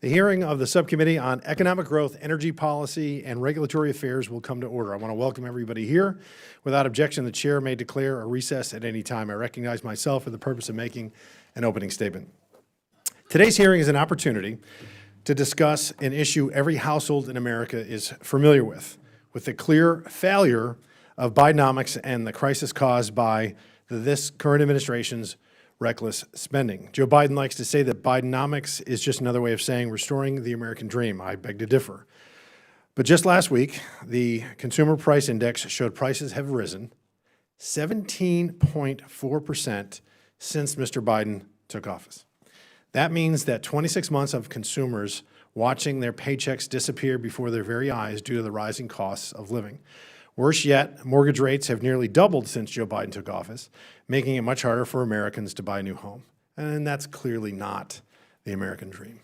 The hearing of the Subcommittee on Economic Growth, Energy Policy, and Regulatory Affairs will come to order. I want to welcome everybody here. Without objection, the chair may declare a recess at any time. I recognize myself for the purpose of making an opening statement. Today's hearing is an opportunity to discuss an issue every household in America is familiar with the clear failure of Bidenomics and the crisis caused by this current administration's reckless spending. Joe Biden likes to say that Bidenomics is just another way of saying restoring the American dream. I beg to differ. But just last week, the Consumer Price Index showed prices have risen 17.4% since Mr. Biden took office. That means that 26 months of consumers watching their paychecks disappear before their very eyes due to the rising costs of living. Worse yet, mortgage rates have nearly doubled since Joe Biden took office, making it much harder for Americans to buy a new home. And that's clearly not the American dream.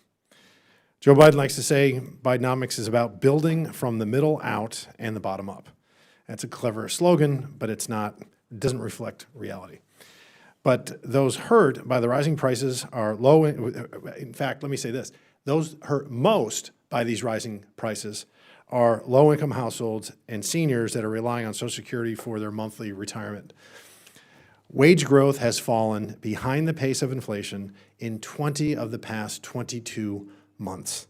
Joe Biden likes to say Bidenomics is about building from the middle out and the bottom up. That's a clever slogan, but it doesn't reflect reality. But those hurt by the rising prices are low. In fact, let me say this. Those hurt most by these rising prices are low-income households and seniors that are relying on Social Security for their monthly retirement. Wage growth has fallen behind the pace of inflation in 20 of the past 22 months.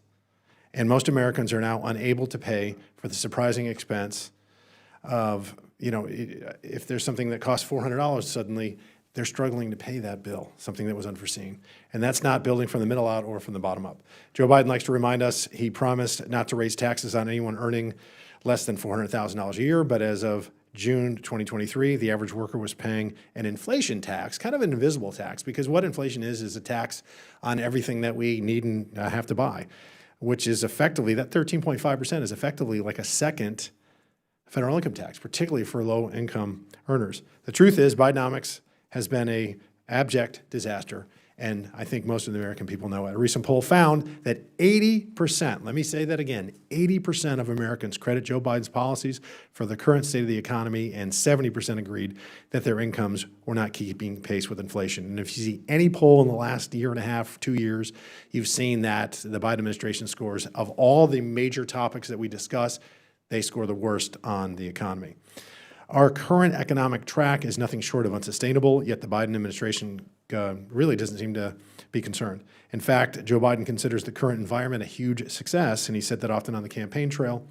And most Americans are now unable to pay for the surprising expense of, if there's something that costs $400 suddenly, they're struggling to pay that bill, something that was unforeseen. And that's not building from the middle out or from the bottom up. Joe Biden likes to remind us he promised not to raise taxes on anyone earning less than $400,000 a year, but as of June 2023, the average worker was paying an inflation tax, kind of an invisible tax, because what inflation is a tax on everything that we need and have to buy, which is effectively, that 13.5% is effectively like a second federal income tax, particularly for low-income earners. The truth is, Bidenomics has been an abject disaster, and I think most of the American people know it. A recent poll found that 80%, let me say that again, 80% of Americans credit Joe Biden's policies for the current state of the economy, and 70% agreed that their incomes were not keeping pace with inflation. And if you see any poll in the last year and a half, 2 years, you've seen that the Biden administration scores, of all the major topics that we discuss, they score the worst on the economy. Our current economic track is nothing short of unsustainable, yet the Biden administration really doesn't seem to be concerned. In fact, Joe Biden considers the current environment a huge success, and he said that often on the campaign trail,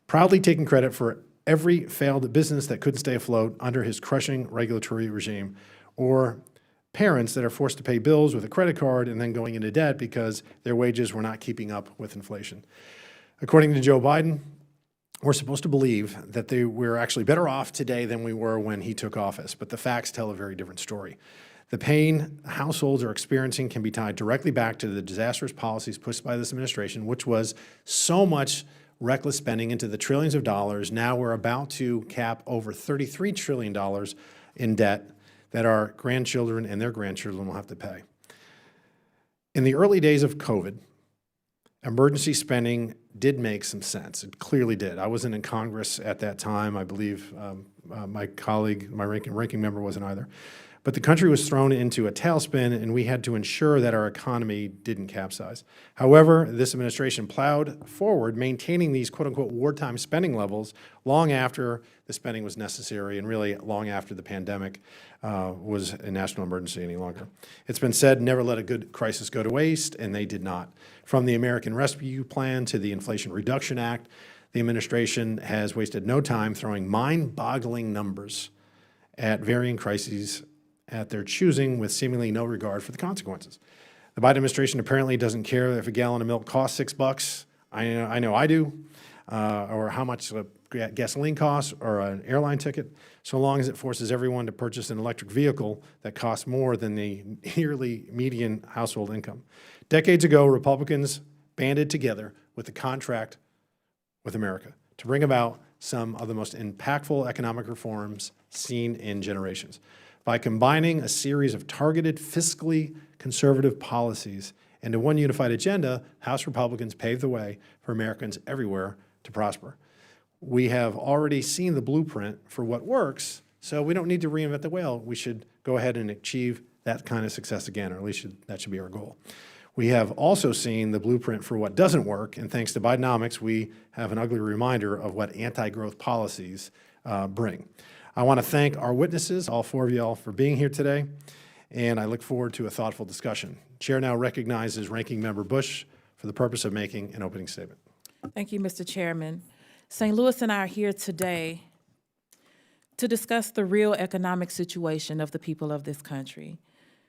proudly taking credit for every failed business that couldn't stay afloat under his crushing regulatory regime, or parents that are forced to pay bills with a credit card and then going into debt because their wages were not keeping up with inflation. According to Joe Biden, we're supposed to believe that we're actually better off today than we were when he took office, but the facts tell a very different story. The pain households are experiencing can be tied directly back to the disastrous policies pushed by this administration, which was so much reckless spending into the trillions of dollars. Now we're about to cap over $33 trillion in debt that our grandchildren and their grandchildren will have to pay. In the early days of COVID, emergency spending did make some sense. It clearly did. I wasn't in Congress at that time. I believe my colleague, my ranking member, wasn't either. But the country was thrown into a tailspin, and we had to ensure that our economy didn't capsize. However, this administration plowed forward, maintaining these quote-unquote wartime spending levels long after the spending was necessary, and really long after the pandemic was a national emergency any longer. It's been said, never let a good crisis go to waste, and they did not. From the American Rescue Plan to the Inflation Reduction Act, the administration has wasted no time throwing mind-boggling numbers at varying crises at their choosing with seemingly no regard for the consequences. The Biden administration apparently doesn't care if a gallon of milk costs $6. I know I do, or how much gasoline costs or an airline ticket, so long as it forces everyone to purchase an electric vehicle that costs more than the yearly median household income. Decades ago, Republicans banded together with the contract with America to bring about some of the most impactful economic reforms seen in generations. By combining a series of targeted, fiscally conservative policies into one unified agenda, House Republicans paved the way for Americans everywhere to prosper. We have already seen the blueprint for what works, so we don't need to reinvent the wheel. We should go ahead and achieve that kind of success again, or at least that should be our goal. We have also seen the blueprint for what doesn't work, and thanks to Bidenomics, we have an ugly reminder of what anti-growth policies bring. I want to thank our witnesses, all four of y'all, for being here today, and I look forward to a thoughtful discussion. Chair now recognizes Ranking Member Bush for the purpose of making an opening statement. Thank you, Mr. Chairman. St. Louis and I are here today to discuss the real economic situation of the people of this country.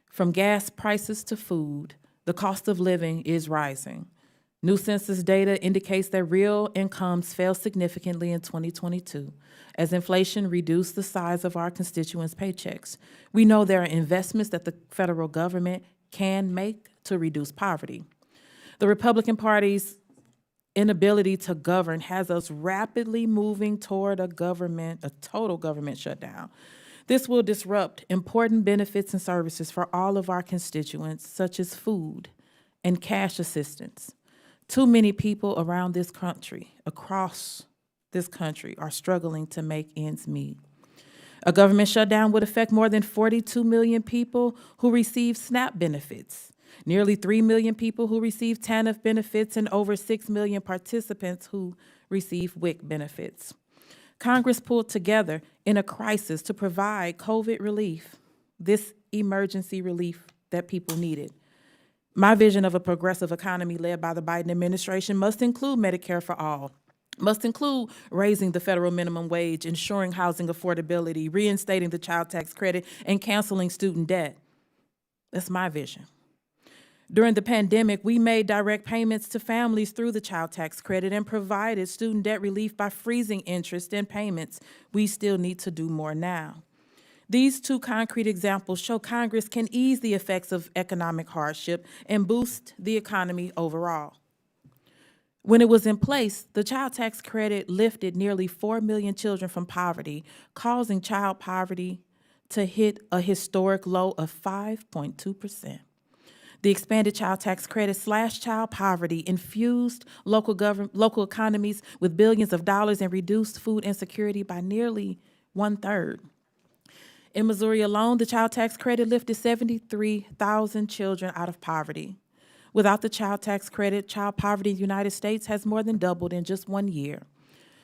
From gas prices to food, the cost of living is rising. New census data indicates that real incomes fell significantly in 2022 as inflation reduced the size of our constituents' paychecks. We know there are investments that the federal government can make to reduce poverty. The Republican Party's inability to govern has us rapidly moving toward a total government shutdown. This will disrupt important benefits and services for all of our constituents, such as food and cash assistance. Too many people around this country, across this country, are struggling to make ends meet. A government shutdown would affect more than 42 million people who receive SNAP benefits, nearly 3 million people who receive TANF benefits, and over 6 million participants who receive WIC benefits. Congress pulled together in a crisis to provide COVID relief, this emergency relief that people needed. My vision of a progressive economy led by the Biden administration must include Medicare for all, must include raising the federal minimum wage, ensuring housing affordability, reinstating the child tax credit, and canceling student debt. That's my vision. During the pandemic, we made direct payments to families through the child tax credit and provided student debt relief by freezing interest and payments. We still need to do more now. These two concrete examples show Congress can ease the effects of economic hardship and boost the economy overall. When it was in place, the child tax credit lifted nearly 4 million children from poverty, causing child poverty to hit a historic low of 5.2%. The expanded child tax credit slashed child poverty, infused local economies with billions of dollars, and reduced food insecurity by nearly 1/3. In Missouri alone, the child tax credit lifted 73,000 children out of poverty. Without the child tax credit, child poverty in the United States has more than doubled in just 1 year.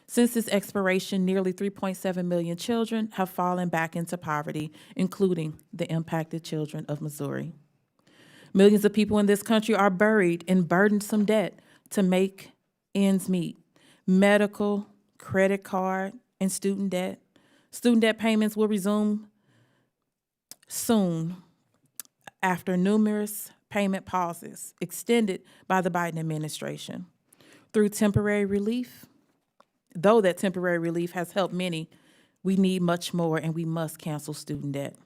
Since its expiration, nearly 3.7 million children have fallen back into poverty, including the impacted children of Missouri. Millions of people in this country are buried in burdensome debt to make ends meet. Medical, credit card, and student debt. Student debt payments will resume soon after numerous payment pauses extended by the Biden administration. Through temporary relief, though that temporary relief has helped many, we need much more, and we must cancel student debt.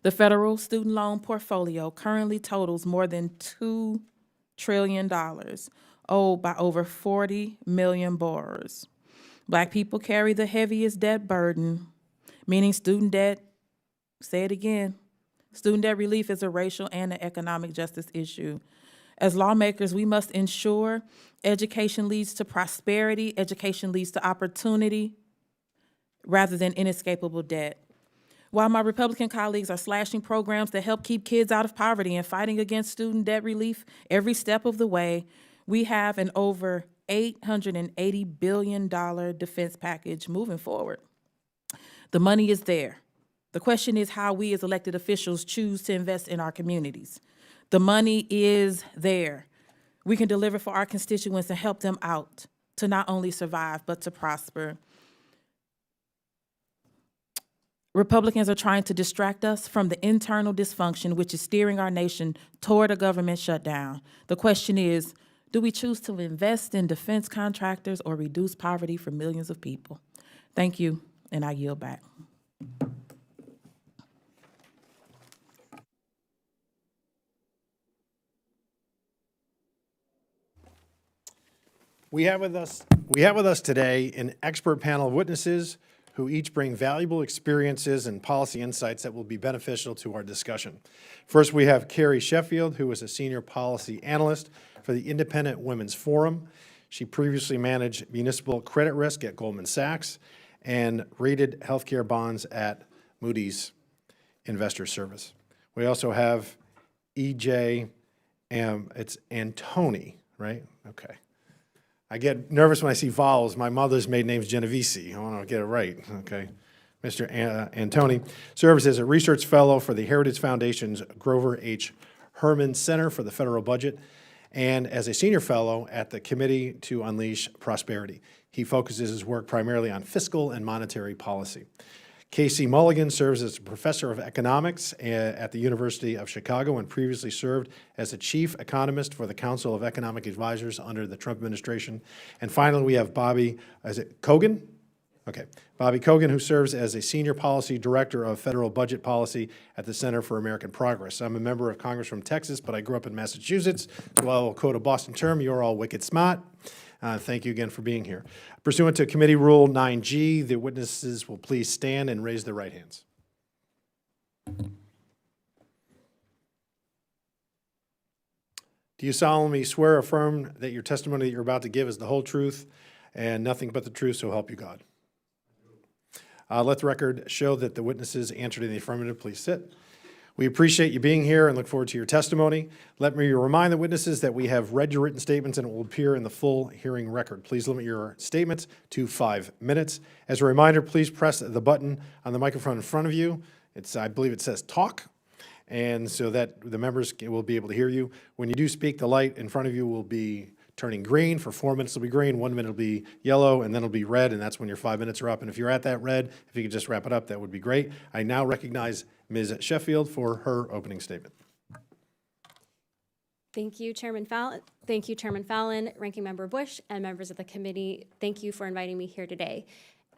The federal student loan portfolio currently totals more than $2 trillion, owed by over 40 million borrowers. Black people carry the heaviest debt burden, meaning student debt, say it again, student debt relief is a racial and an economic justice issue. As lawmakers, we must ensure education leads to prosperity, education leads to opportunity, rather than inescapable debt. While my Republican colleagues are slashing programs that help keep kids out of poverty and fighting against student debt relief every step of the way, we have an over $880 billion defense package moving forward. The money is there. The question is how we as elected officials choose to invest in our communities. The money is there. We can deliver for our constituents and help them out to not only survive, but to prosper. Republicans are trying to distract us from the internal dysfunction which is steering our nation toward a government shutdown. The question is, do we choose to invest in defense contractors or reduce poverty for millions of people? Thank you, and I yield back. We have with us today an expert panel of witnesses who each bring valuable experiences and policy insights that will be beneficial to our discussion. First, we have Carrie Sheffield, who is a senior policy analyst for the Independent Women's Forum. She previously managed municipal credit risk at Goldman Sachs and rated healthcare bonds at Moody's Investor Service. We also have E.J. It's Antoni, right? Okay. I get nervous when I see vowels. My mother's maiden name's Genovese. I want to get it right, okay? Mr. Antoni serves as a research fellow for the Heritage Foundation's Grover H. Herman Center for the Federal Budget and as a senior fellow at the Committee to Unleash Prosperity. He focuses his work primarily on fiscal and monetary policy. Casey Mulligan serves as a professor of economics at the University of Chicago and previously served as the chief economist for the Council of Economic Advisors under the Trump administration. And finally, we have Bobby, is it Kogan? Okay. Bobby Kogan, who serves as a senior policy director of federal budget policy at the Center for American Progress. I'm a member of Congress from Texas, but I grew up in Massachusetts, so I will quote a Boston term, you're all wicked smart. Thank you again for being here. Pursuant to Committee Rule 9G, the witnesses will please stand and raise their right hands. Do you solemnly swear or affirm that your testimony that you're about to give is the whole truth and nothing but the truth, so help you God? Let the record show that the witnesses answered in the affirmative. Please sit. We appreciate you being here and look forward to your testimony. Let me remind the witnesses that we have read your written statements and it will appear in the full hearing record. Please limit your statements to 5 minutes. As a reminder, please press the button on the microphone in front of you. I believe it says talk, and so that the members will be able to hear you. When you do speak, the light in front of you will be turning green. For 4 minutes it'll be green, 1 minute will be yellow, and then it'll be red, and that's when your 5 minutes are up. And if you're at that red, if you could just wrap it up, that would be great. I now recognize Ms. Sheffield for her opening statement. Thank you, Chairman Fallon. Thank you, Chairman Fallon, Ranking Member Bush, and members of the committee. Thank you for inviting me here today.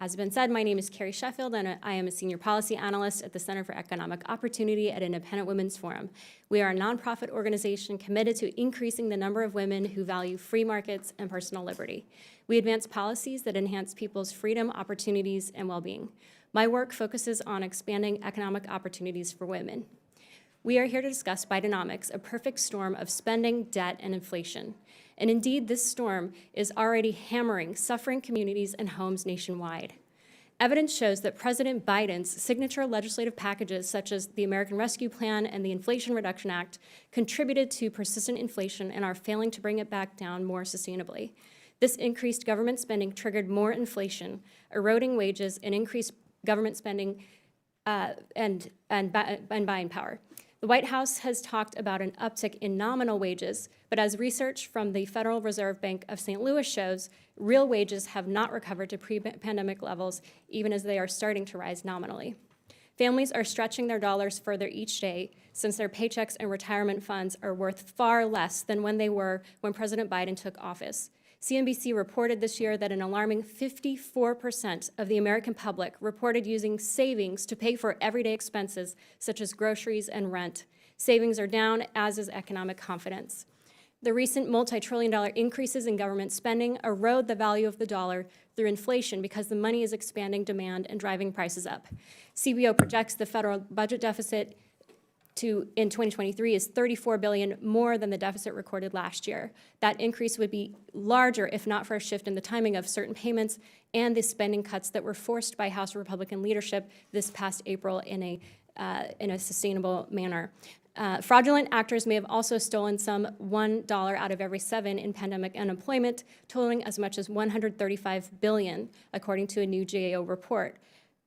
As has been said, my name is Carrie Sheffield, and I am a senior policy analyst at the Center for Economic Opportunity at Independent Women's Forum. We are a nonprofit organization committed to increasing the number of women who value free markets and personal liberty. We advance policies that enhance people's freedom, opportunities, and well-being. My work focuses on expanding economic opportunities for women. We are here to discuss Bidenomics, a perfect storm of spending, debt, and inflation. And indeed, this storm is already hammering suffering communities and homes nationwide. Evidence shows that President Biden's signature legislative packages, such as the American Rescue Plan and the Inflation Reduction Act, contributed to persistent inflation and are failing to bring it back down more sustainably. This increased government spending triggered more inflation, eroding wages, and increased government spending and buying power. The White House has talked about an uptick in nominal wages, but as research from the Federal Reserve Bank of St. Louis shows, real wages have not recovered to pre-pandemic levels, even as they are starting to rise nominally. Families are stretching their dollars further each day, since their paychecks and retirement funds are worth far less than when they were when President Biden took office. CNBC reported this year that an alarming 54% of the American public reported using savings to pay for everyday expenses such as groceries and rent. Savings are down, as is economic confidence. The recent multi-trillion-dollar increases in government spending erode the value of the dollar through inflation because the money is expanding demand and driving prices up. CBO projects the federal budget deficit in 2023 is $34 billion more than the deficit recorded last year. That increase would be larger if not for a shift in the timing of certain payments and the spending cuts that were forced by House Republican leadership this past April in a sustainable manner. Fraudulent actors may have also stolen some $1 out of every 7 in pandemic unemployment, totaling as much as $135 billion, according to a new GAO report.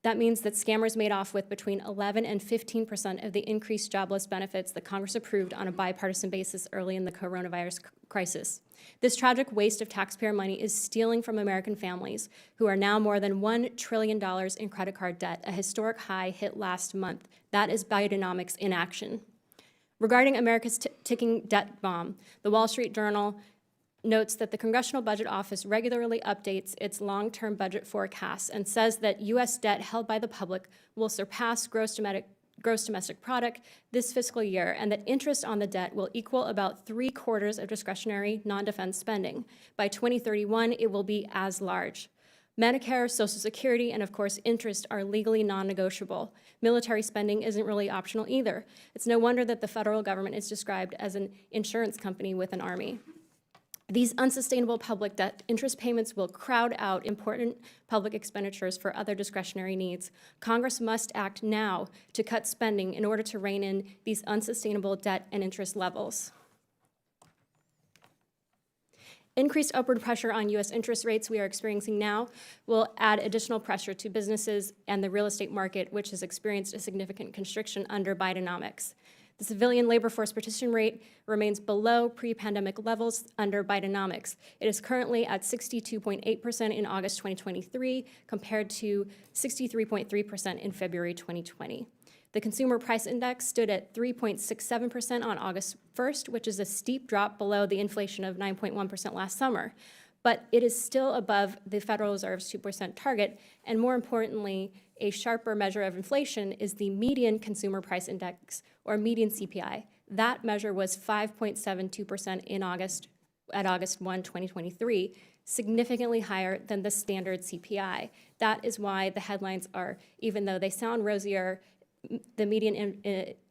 That means that scammers made off with between 11 and 15% of the increased jobless benefits that Congress approved on a bipartisan basis early in the coronavirus crisis. This tragic waste of taxpayer money is stealing from American families, who are now more than $1 trillion in credit card debt, a historic high hit last month. That is Bidenomics in action. Regarding America's ticking debt bomb, the Wall Street Journal notes that the Congressional Budget Office regularly updates its long-term budget forecasts and says that U.S. debt held by the public will surpass gross domestic product this fiscal year, and that interest on the debt will equal about 3/4 of discretionary non-defense spending. By 2031, it will be as large. Medicare, Social Security, and of course interest are legally non-negotiable. Military spending isn't really optional either. It's no wonder that the federal government is described as an insurance company with an army. These unsustainable public debt interest payments will crowd out important public expenditures for other discretionary needs. Congress must act now to cut spending in order to rein in these unsustainable debt and interest levels. Increased upward pressure on U.S. interest rates we are experiencing now will add additional pressure to businesses and the real estate market, which has experienced a significant constriction under Bidenomics. The civilian labor force participation rate remains below pre-pandemic levels under Bidenomics. It is currently at 62.8% in August 2023, compared to 63.3% in February 2020. The Consumer Price Index stood at 3.67% on August 1st, which is a steep drop below the inflation of 9.1% last summer. But it is still above the Federal Reserve's 2% target, and more importantly, a sharper measure of inflation is the median Consumer Price Index, or median CPI. That measure was 5.72% at August 1, 2023, significantly higher than the standard CPI. That is why the headlines are, even though they sound rosier, the median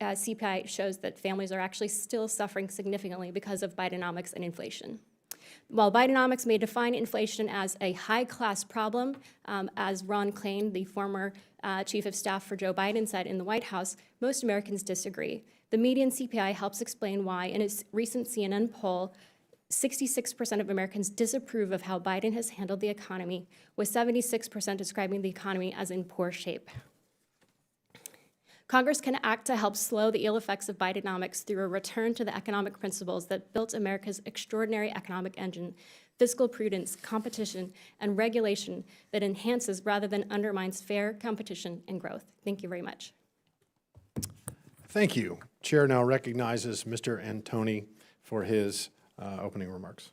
CPI shows that families are actually still suffering significantly because of Bidenomics and inflation. While Bidenomics may define inflation as a high-class problem, as Ron Klain, the former chief of staff for Joe Biden, said in the White House, most Americans disagree. The median CPI helps explain why, in a recent CNN poll, 66% of Americans disapprove of how Biden has handled the economy, with 76% describing the economy as in poor shape. Congress can act to help slow the ill effects of Bidenomics through a return to the economic principles that built America's extraordinary economic engine: fiscal prudence, competition, and regulation that enhances rather than undermines fair competition and growth. Thank you very much. Thank you. Chair now recognizes Mr. Antoni for his opening remarks.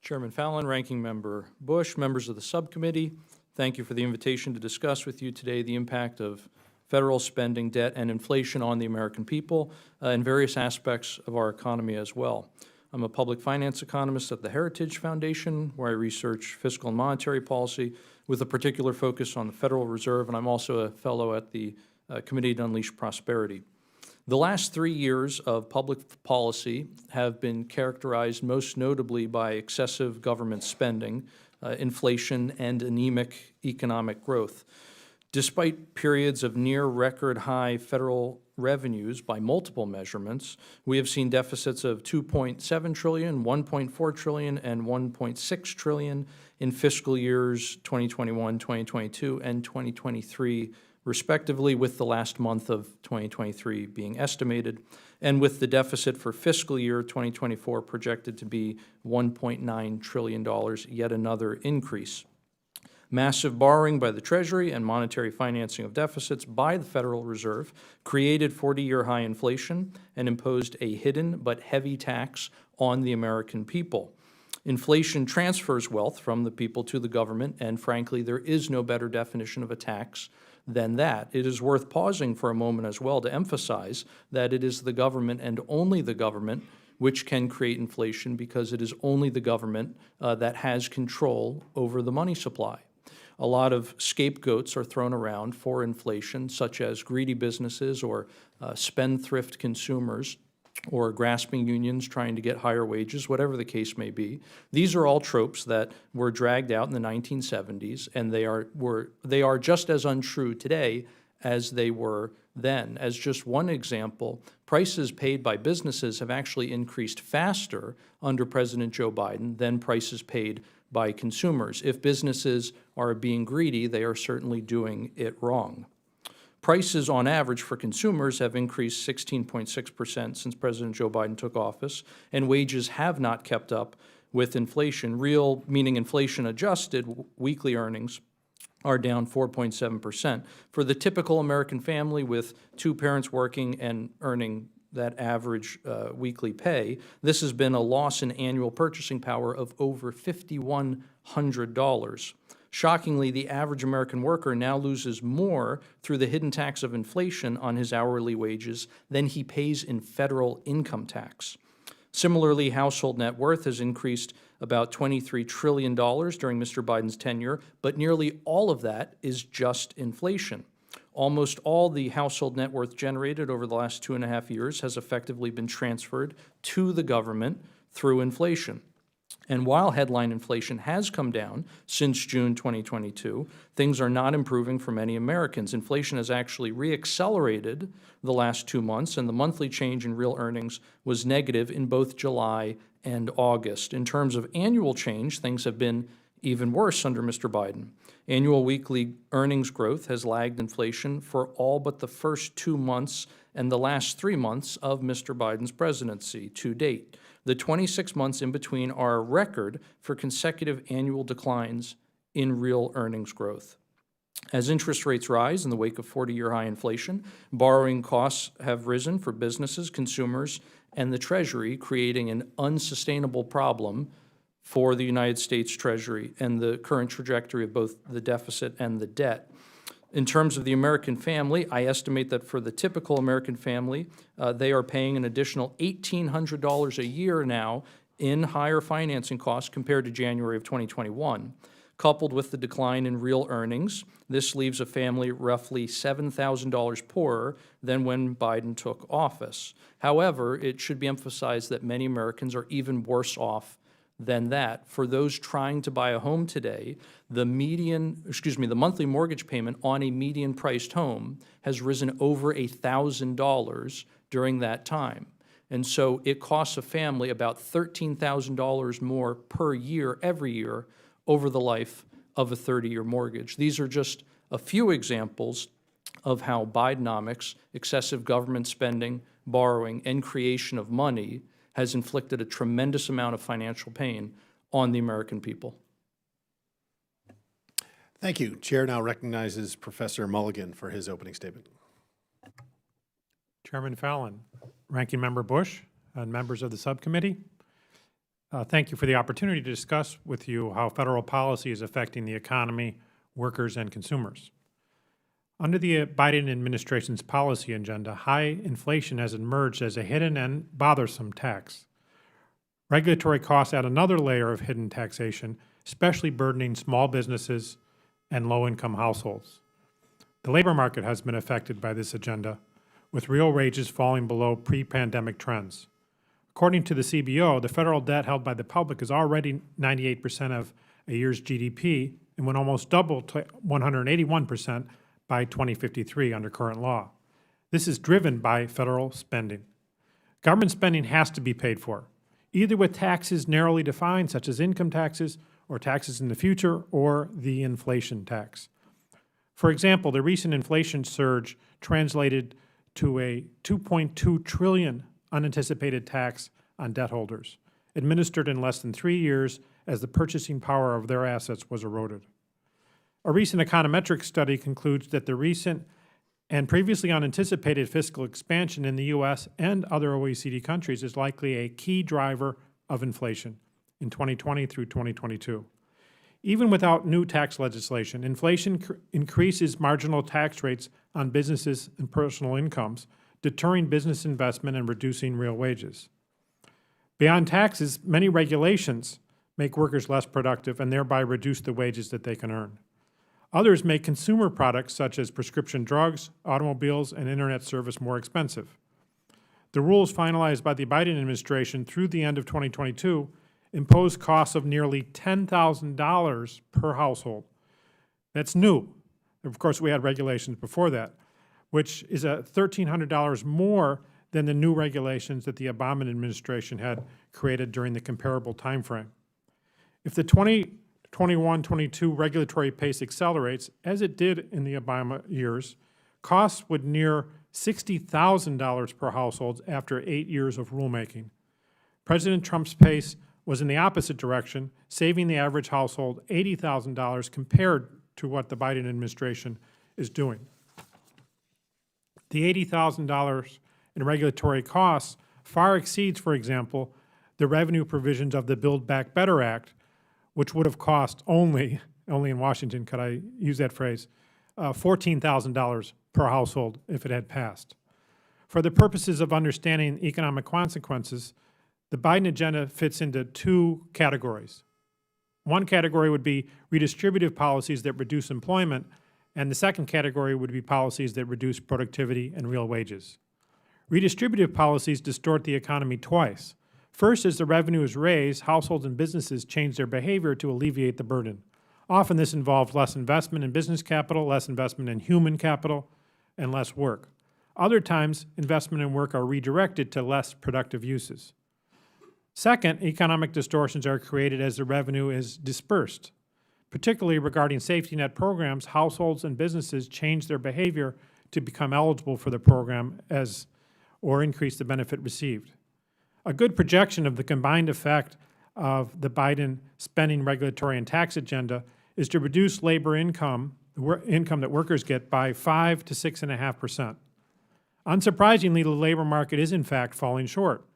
Chairman Fallon, Ranking Member Bush, members of the subcommittee, thank you for the invitation to discuss with you today the impact of federal spending, debt, and inflation on the American people and various aspects of our economy as well. I'm a public finance economist at the Heritage Foundation, where I research fiscal and monetary policy with a particular focus on the Federal Reserve, and I'm also a fellow at the Committee to Unleash Prosperity. The last 3 years of public policy have been characterized most notably by excessive government spending, inflation, and anemic economic growth. Despite periods of near record high federal revenues by multiple measurements, we have seen deficits of $2.7 trillion, $1.4 trillion, and $1.6 trillion in fiscal years 2021, 2022, and 2023, respectively, with the last month of 2023 being estimated, and with the deficit for fiscal year 2024 projected to be $1.9 trillion, yet another increase. Massive borrowing by the Treasury and monetary financing of deficits by the Federal Reserve created 40-year high inflation and imposed a hidden but heavy tax on the American people. Inflation transfers wealth from the people to the government, and frankly, there is no better definition of a tax than that. It is worth pausing for a moment as well to emphasize that it is the government and only the government which can create inflation, because it is only the government that has control over the money supply. A lot of scapegoats are thrown around for inflation, such as greedy businesses or spendthrift consumers or grasping unions trying to get higher wages, whatever the case may be. These are all tropes that were dragged out in the 1970s, and they are just as untrue today as they were then. As just one example, prices paid by businesses have actually increased faster under President Joe Biden than prices paid by consumers. If businesses are being greedy, they are certainly doing it wrong. Prices on average for consumers have increased 16.6% since President Joe Biden took office, and wages have not kept up with inflation. Real, meaning inflation adjusted, weekly earnings are down 4.7%. For the typical American family with two parents working and earning that average weekly pay, this has been a loss in annual purchasing power of over $5,100. Shockingly, the average American worker now loses more through the hidden tax of inflation on his hourly wages than he pays in federal income tax. Similarly, household net worth has increased about $23 trillion during Mr. Biden's tenure, but nearly all of that is just inflation. Almost all the household net worth generated over the last 2.5 years has effectively been transferred to the government through inflation. And while headline inflation has come down since June 2022, things are not improving for many Americans. Inflation has actually reaccelerated the last 2 months, and the monthly change in real earnings was negative in both July and August. In terms of annual change, things have been even worse under Mr. Biden. Annual weekly earnings growth has lagged inflation for all but the first 2 months and the last 3 months of Mr. Biden's presidency to date. The 26 months in between are a record for consecutive annual declines in real earnings growth. As interest rates rise in the wake of 40-year high inflation, borrowing costs have risen for businesses, consumers, and the Treasury, creating an unsustainable problem for the United States Treasury and the current trajectory of both the deficit and the debt. In terms of the American family, I estimate that for the typical American family, they are paying an additional $1,800 a year now in higher financing costs compared to January of 2021. Coupled with the decline in real earnings, this leaves a family roughly $7,000 poorer than when Biden took office. However, it should be emphasized that many Americans are even worse off than that. For those trying to buy a home today, the monthly mortgage payment on a median-priced home has risen over $1,000 during that time. And so it costs a family about $13,000 more per year, every year, over the life of a 30-year mortgage. These are just a few examples of how Bidenomics, excessive government spending, borrowing, and creation of money has inflicted a tremendous amount of financial pain on the American people. Thank you. Chair now recognizes Professor Mulligan for his opening statement. Chairman Fallon, Ranking Member Bush, and members of the subcommittee, thank you for the opportunity to discuss with you how federal policy is affecting the economy, workers, and consumers. Under the Biden administration's policy agenda, high inflation has emerged as a hidden and bothersome tax. Regulatory costs add another layer of hidden taxation, especially burdening small businesses and low-income households. The labor market has been affected by this agenda, with real wages falling below pre-pandemic trends. According to the CBO, the federal debt held by the public is already 98% of a year's GDP and would almost double to 181% by 2053 under current law. This is driven by federal spending. Government spending has to be paid for, either with taxes narrowly defined, such as income taxes, or taxes in the future, or the inflation tax. For example, the recent inflation surge translated to a $2.2 trillion unanticipated tax on debt holders, administered in less than 3 years as the purchasing power of their assets was eroded. A recent econometric study concludes that the recent and previously unanticipated fiscal expansion in the U.S. and other OECD countries is likely a key driver of inflation in 2020 through 2022. Even without new tax legislation, inflation increases marginal tax rates on businesses and personal incomes, deterring business investment and reducing real wages. Beyond taxes, many regulations make workers less productive and thereby reduce the wages that they can earn. Others make consumer products such as prescription drugs, automobiles, and internet service more expensive. The rules finalized by the Biden administration through the end of 2022 impose costs of nearly $10,000 per household. That's new. Of course, we had regulations before that, which is $1,300 more than the new regulations that the Obama administration had created during the comparable time frame. If the 2021-22 regulatory pace accelerates, as it did in the Obama years, costs would near $60,000 per household after 8 years of rulemaking. President Trump's pace was in the opposite direction, saving the average household $80,000 compared to what the Biden administration is doing. The $80,000 in regulatory costs far exceeds, for example, the revenue provisions of the Build Back Better Act, which would have cost only in Washington, could I use that phrase, $14,000 per household if it had passed. For the purposes of understanding economic consequences, the Biden agenda fits into two categories. One category would be redistributive policies that reduce employment, and the second category would be policies that reduce productivity and real wages. Redistributive policies distort the economy twice. First, as the revenue is raised, households and businesses change their behavior to alleviate the burden. Often this involves less investment in business capital, less investment in human capital, and less work. Other times, investment and work are redirected to less productive uses. Second, economic distortions are created as the revenue is dispersed. Particularly regarding safety net programs, households and businesses change their behavior to become eligible for the program or increase the benefit received. A good projection of the combined effect of the Biden spending, regulatory, and tax agenda is to reduce labor income that workers get by 5 to 6.5%. Unsurprisingly, the labor market is in fact falling short.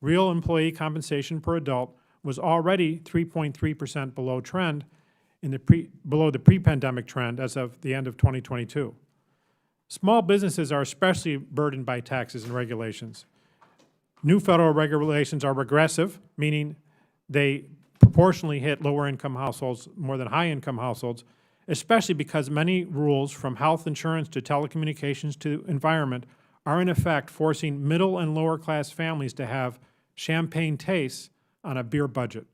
Real employee compensation per adult was already 3.3% below trend below the pre-pandemic trend as of the end of 2022. Small businesses are especially burdened by taxes and regulations. New federal regulations are regressive, meaning they proportionally hit lower-income households more than high-income households, especially because many rules, from health insurance to telecommunications to environment, are in effect forcing middle and lower-class families to have champagne tastes on a beer budget.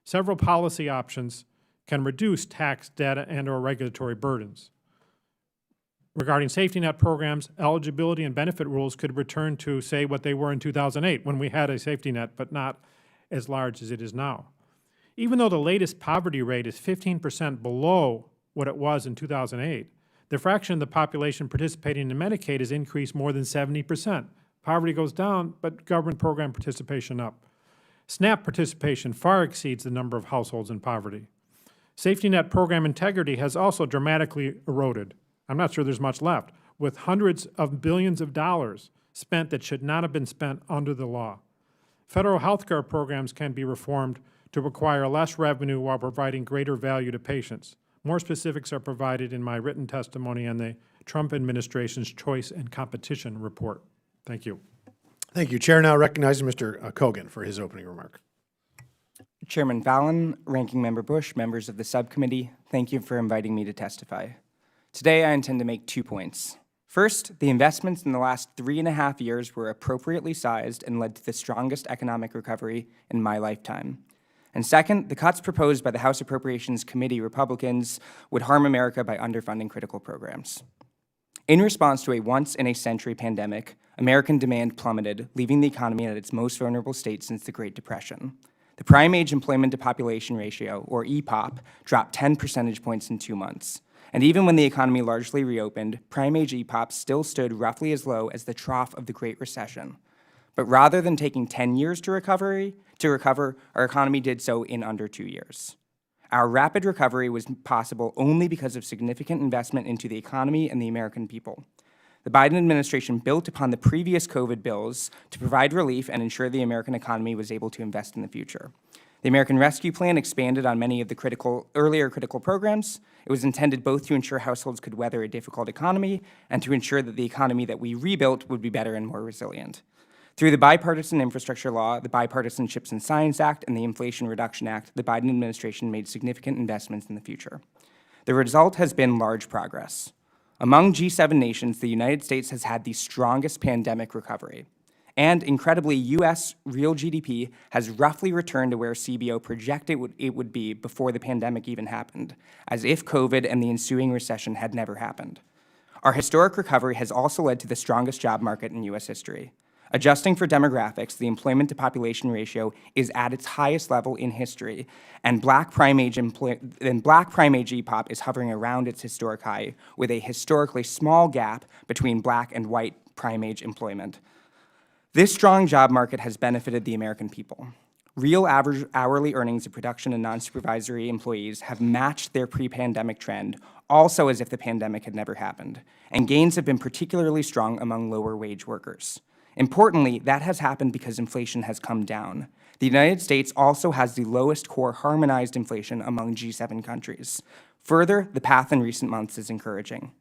Several policy options can reduce tax, data, and/or regulatory burdens. Regarding safety net programs, eligibility and benefit rules could return to, say, what they were in 2008, when we had a safety net, but not as large as it is now. Even though the latest poverty rate is 15% below what it was in 2008, the fraction of the population participating in Medicaid has increased more than 70%. Poverty goes down, but government program participation up. SNAP participation far exceeds the number of households in poverty. Safety net program integrity has also dramatically eroded. I'm not sure there's much left, with hundreds of billions of dollars spent that should not have been spent under the law. Federal health care programs can be reformed to require less revenue while providing greater value to patients. More specifics are provided in my written testimony on the Trump administration's Choice and Competition report. Thank you. Thank you. Chair now recognizes Mr. Kogan for his opening remark. Chairman Fallon, Ranking Member Bush, members of the subcommittee, thank you for inviting me to testify. Today, I intend to make 2 points. First, the investments in the last 3.5 years were appropriately sized and led to the strongest economic recovery in my lifetime. And second, the cuts proposed by the House Appropriations Committee Republicans would harm America by underfunding critical programs. In response to a once-in-a-century pandemic, American demand plummeted, leaving the economy at its most vulnerable state since the Great Depression. The prime age employment to population ratio, or EPOP, dropped 10 percentage points in 2 months. And even when the economy largely reopened, prime age EPOP still stood roughly as low as the trough of the Great Recession. But rather than taking 10 years to recover, our economy did so in under 2 years. Our rapid recovery was possible only because of significant investment into the economy and the American people. The Biden administration built upon the previous COVID bills to provide relief and ensure the American economy was able to invest in the future. The American Rescue Plan expanded on many of the earlier critical programs. It was intended both to ensure households could weather a difficult economy and to ensure that the economy that we rebuilt would be better and more resilient. Through the Bipartisan Infrastructure Law, the Bipartisan Chips and Science Act, and the Inflation Reduction Act, the Biden administration made significant investments in the future. The result has been large progress. Among G7 nations, the United States has had the strongest pandemic recovery. And incredibly, U.S. real GDP has roughly returned to where CBO projected it would be before the pandemic even happened, as if COVID and the ensuing recession had never happened. Our historic recovery has also led to the strongest job market in U.S. history. Adjusting for demographics, the employment to population ratio is at its highest level in history, and black prime age EPOP is hovering around its historic high, with a historically small gap between black and white prime age employment. This strong job market has benefited the American people. Real average hourly earnings of production and non-supervisory employees have matched their pre-pandemic trend, also as if the pandemic had never happened, and gains have been particularly strong among lower wage workers. Importantly, that has happened because inflation has come down. The United States also has the lowest core harmonized inflation among G7 countries. Further, the path in recent months is encouraging.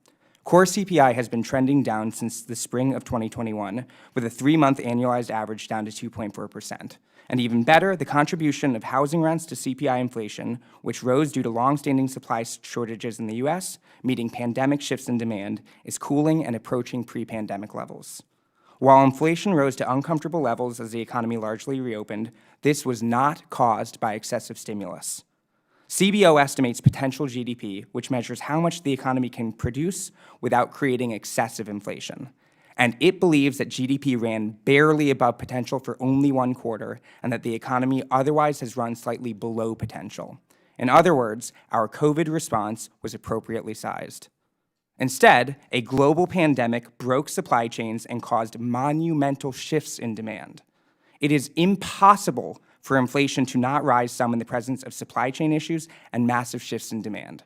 Core CPI has been trending down since the spring of 2021, with a 3-month annualized average down to 2.4%. And even better, the contribution of housing rents to CPI inflation, which rose due to longstanding supply shortages in the U.S., meeting pandemic shifts in demand, is cooling and approaching pre-pandemic levels. While inflation rose to uncomfortable levels as the economy largely reopened, this was not caused by excessive stimulus. CBO estimates potential GDP, which measures how much the economy can produce without creating excessive inflation. And it believes that GDP ran barely above potential for only one quarter, and that the economy otherwise has run slightly below potential. In other words, our COVID response was appropriately sized. Instead, a global pandemic broke supply chains and caused monumental shifts in demand. It is impossible for inflation to not rise some in the presence of supply chain issues and massive shifts in demand.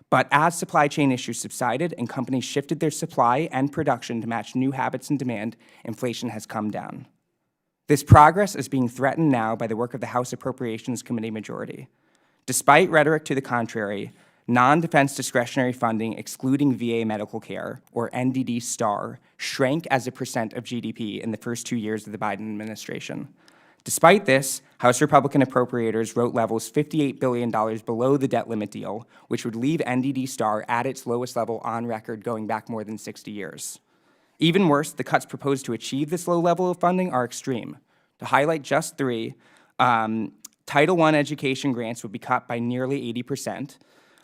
But as supply chain issues subsided and companies shifted their supply and production to match new habits and demand, inflation has come down. This progress is being threatened now by the work of the House Appropriations Committee majority. Despite rhetoric to the contrary, non-defense discretionary funding excluding VA medical care, or NDD STAR, shrank as a percent of GDP in the first 2 years of the Biden administration. Despite this, House Republican appropriators wrote levels $58 billion below the debt limit deal, which would leave NDD STAR at its lowest level on record going back more than 60 years. Even worse, the cuts proposed to achieve this low level of funding are extreme. To highlight just three, Title I education grants would be cut by nearly 80%.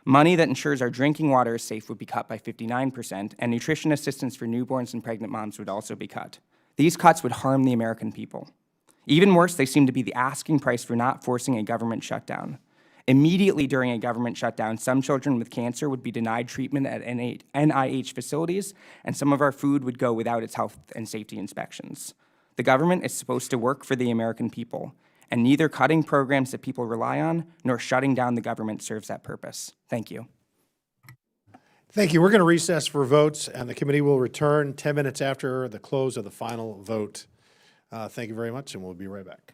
Money that ensures our drinking water is safe would be cut by 59%, and nutrition assistance for newborns and pregnant moms would also be cut. These cuts would harm the American people. Even worse, they seem to be the asking price for not forcing a government shutdown. Immediately during a government shutdown, some children with cancer would be denied treatment at NIH facilities, and some of our food would go without its health and safety inspections. The government is supposed to work for the American people, and neither cutting programs that people rely on nor shutting down the government serves that purpose. Thank you. Thank you. We're going to recess for votes, and the committee will return 10 minutes after the close of the final vote. Thank you very much, and we'll be right back.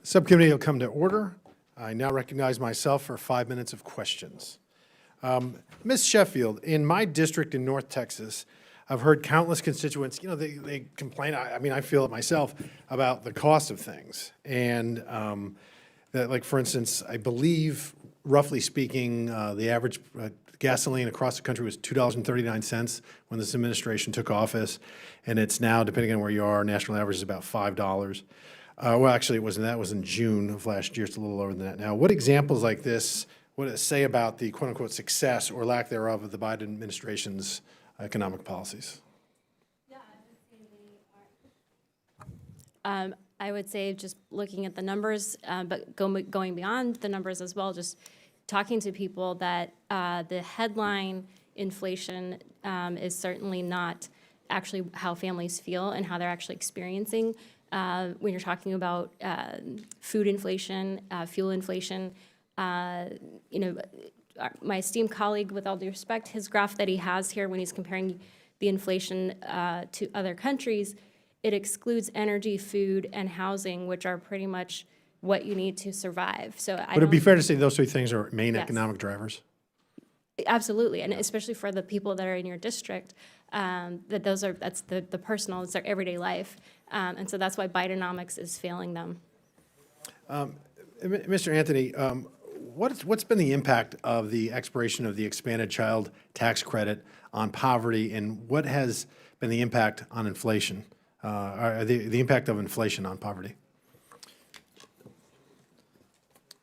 Subcommittee will come to order. I now recognize myself for 5 minutes of questions. Ms. Sheffield, in my district in North Texas, I've heard countless constituents, they complain, I feel it myself, about the cost of things. And that, like, for instance, I believe, roughly speaking, the average gasoline across the country was $2.39 when this administration took office. And it's now, depending on where you are, national average is about $5. Well, actually, it wasn't that. It was in June of last year. It's a little lower than that now. What examples like this what does it say about the quote-unquote success or lack thereof of the Biden administration's economic policies? I would say just looking at the numbers, but going beyond the numbers as well, just talking to people that the headline inflation is certainly not actually how families feel and how they're actually experiencing. When you're talking about food inflation, fuel inflation, you know, my esteemed colleague, with all due respect, his graph that he has here when he's comparing the inflation to other countries, it excludes energy, food, and housing, which are pretty much what you need to survive. So I Would it be don't- fair to say those three things are main Yes. economic drivers? Absolutely, and especially for the people that are in your district, that's the personal, it's their everyday life, and so that's why Bidenomics is failing them. Mr. Anthony, what's been the impact of the expiration of the expanded child tax credit on poverty, and what has been the impact on inflation, or the impact of inflation on poverty?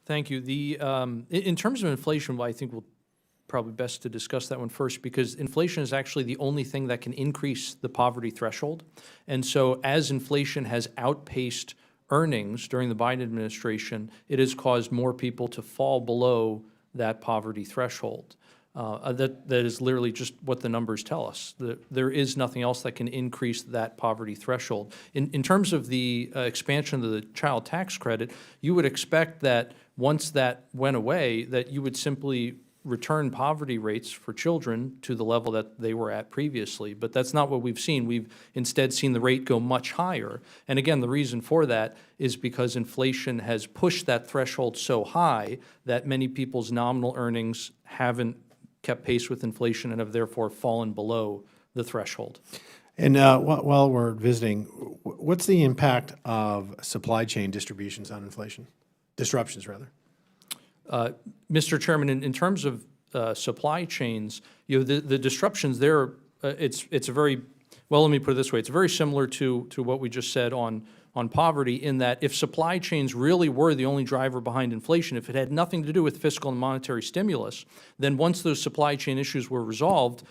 Thank you. In terms of inflation, well, I think we'll probably best to discuss that one first, because inflation is actually the only thing that can increase the poverty threshold. And so as inflation has outpaced earnings during the Biden administration, it has caused more people to fall below that poverty threshold. That is literally just what the numbers tell us. There is nothing else that can increase that poverty threshold. In terms of the expansion of the child tax credit, you would expect that once that went away, that you would simply return poverty rates for children to the level that they were at previously. But that's not what we've seen. We've instead seen the rate go much higher. And again, the reason for that is because inflation has pushed that threshold so high that many people's nominal earnings haven't kept pace with inflation and have therefore fallen below the threshold. And while we're visiting, what's the impact of supply chain disruptions on inflation? Disruptions, rather. Mr. Chairman, in terms of supply chains, you know, the disruptions there, it's a very, well, let me put it this way, it's very similar to what we just said on poverty, in that if supply chains really were the only driver behind inflation, if it had nothing to do with fiscal and monetary stimulus, then once those supply chain issues were resolved,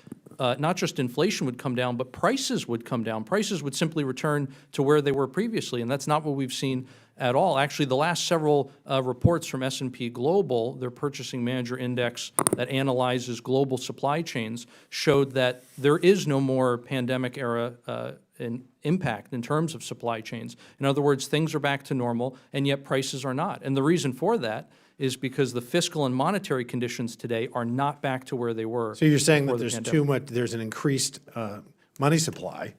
not just inflation would come down, but prices would come down. Prices would simply return to where they were previously, and that's not what we've seen at all. Actually, the last several reports from S&P Global, their Purchasing Manager Index that analyzes global supply chains, showed that there is no more pandemic-era impact in terms of supply chains. In other words, things are back to normal, and yet prices are not. And the reason for that is because the fiscal and monetary conditions today are not back to where they were. So you're saying before that the there's pandemic. there's an increased money supply,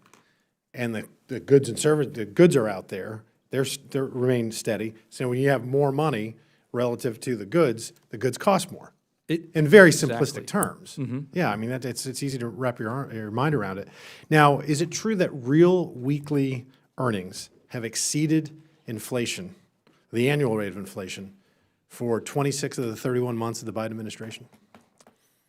and the goods and services, the goods are out there, they remain steady. So when you have more money relative to the goods cost more. In very simplistic terms. Yeah, I mean, it's easy to wrap your mind around it. Now, is it true that real weekly earnings have exceeded inflation, the annual rate of inflation, for 26 of the 31 months of the Biden administration?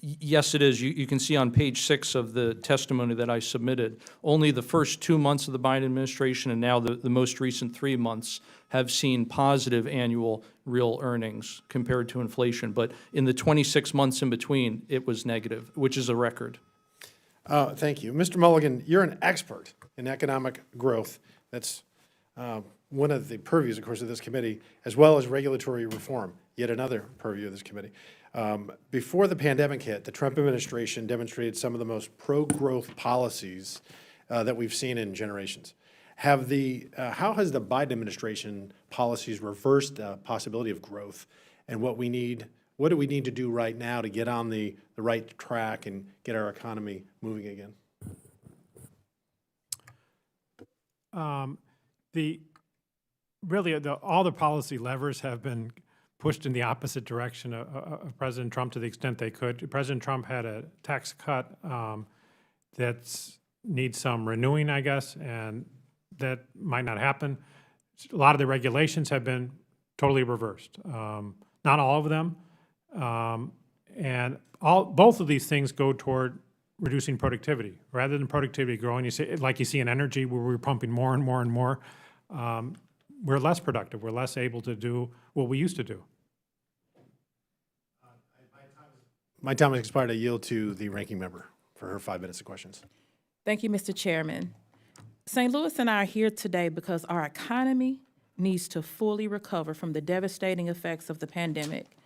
Yes, it is. You can see on page 6 of the testimony that I submitted, only the first 2 months of the Biden administration and now the most recent 3 months have seen positive annual real earnings compared to inflation. But in the 26 months in between, it was negative, which is a record. Thank you. Mr. Mulligan, you're an expert in economic growth. That's one of the purviews, of course, of this committee, as well as regulatory reform, yet another purview of this committee. Before the pandemic hit, the Trump administration demonstrated some of the most pro-growth policies that we've seen in generations. How has the Biden administration policies reversed the possibility of growth, and what do we need to do right now to get on the right track and get our economy moving again? All the policy levers have been pushed in the opposite direction of President Trump to the extent they could. President Trump had a tax cut that needs some renewing, I guess, and that might not happen. A lot of the regulations have been totally reversed. Not all of them, and both of these things go toward reducing productivity. Rather than productivity growing, you see in energy where we're pumping more and more and more, we're less productive. We're less able to do what we used to do. My time has expired. I yield to the ranking member for her 5 minutes of questions. Thank you, Mr. Chairman. St. Louis and I are here today because our economy needs to fully recover from the devastating effects of the pandemic.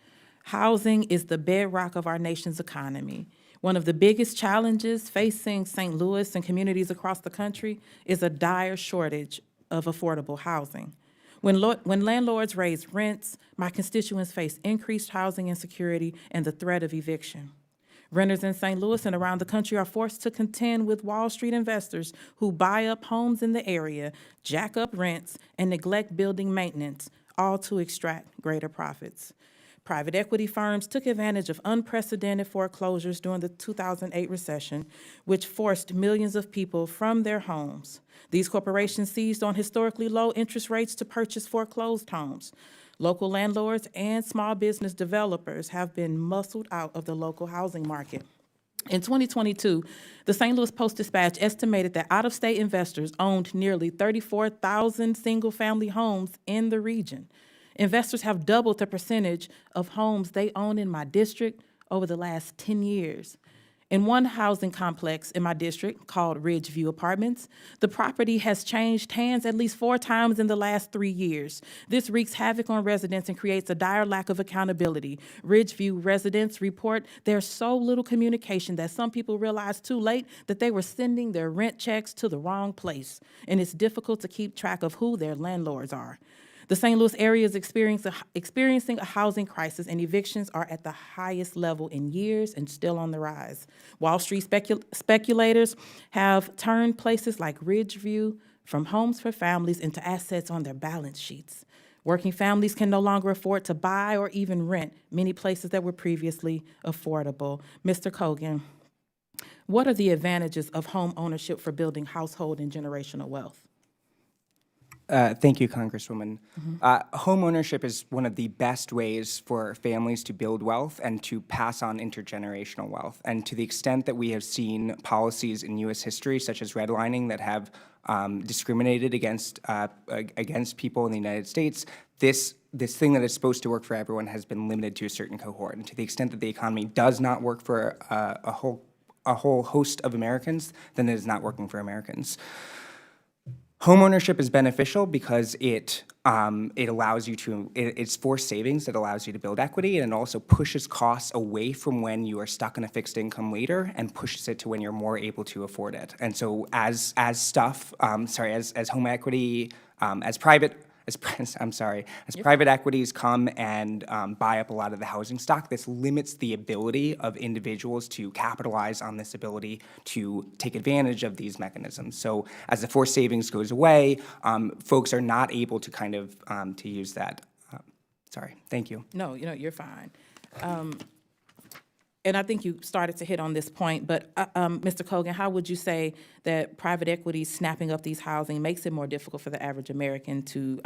Housing is the bedrock of our nation's economy. One of the biggest challenges facing St. Louis and communities across the country is a dire shortage of affordable housing. When landlords raise rents, my constituents face increased housing insecurity and the threat of eviction. Renters in St. Louis and around the country are forced to contend with Wall Street investors who buy up homes in the area, jack up rents, and neglect building maintenance, all to extract greater profits. Private equity firms took advantage of unprecedented foreclosures during the 2008 recession, which forced millions of people from their homes. These corporations seized on historically low interest rates to purchase foreclosed homes. Local landlords and small business developers have been muscled out of the local housing market. In 2022, the St. Louis Post-Dispatch estimated that out-of-state investors owned nearly 34,000 single-family homes in the region. Investors have doubled the percentage of homes they own in my district over the last 10 years. In one housing complex in my district called Ridgeview Apartments, the property has changed hands at least 4 times in the last 3 years. This wreaks havoc on residents and creates a dire lack of accountability. Ridgeview residents report there's so little communication that some people realize too late that they were sending their rent checks to the wrong place, and it's difficult to keep track of who their landlords are. The St. Louis area is experiencing a housing crisis, and evictions are at the highest level in years and still on the rise. Wall Street speculators have turned places like Ridgeview from homes for families into assets on their balance sheets. Working families can no longer afford to buy or even rent many places that were previously affordable. Mr. Kogan, what are the advantages of home ownership for building household and generational wealth? Thank you, Congresswoman. Home ownership is one of the best ways for families to build wealth and to pass on intergenerational wealth. And to the extent that we have seen policies in U.S. history, such as redlining, that have discriminated against people in the United States, this thing that is supposed to work for everyone has been limited to a certain cohort. And to the extent that the economy does not work for a whole host of Americans, then it is not working for Americans. Homeownership is beneficial because it allows you to, it's forced savings that allows you to build equity, and it also pushes costs away from when you are stuck in a fixed income later and pushes it to when you're more able to afford it. And so as home equity, as private equities come and buy up a lot of the housing stock, this limits the ability of individuals to capitalize on this ability to take advantage of these mechanisms. So as the forced savings goes away, folks are not able to kind of to use that. Thank you. No, you're fine. And I think you started to hit on this point, but Mr. Kogan, how would you say that private equity snapping up these housing makes it more difficult for the average American to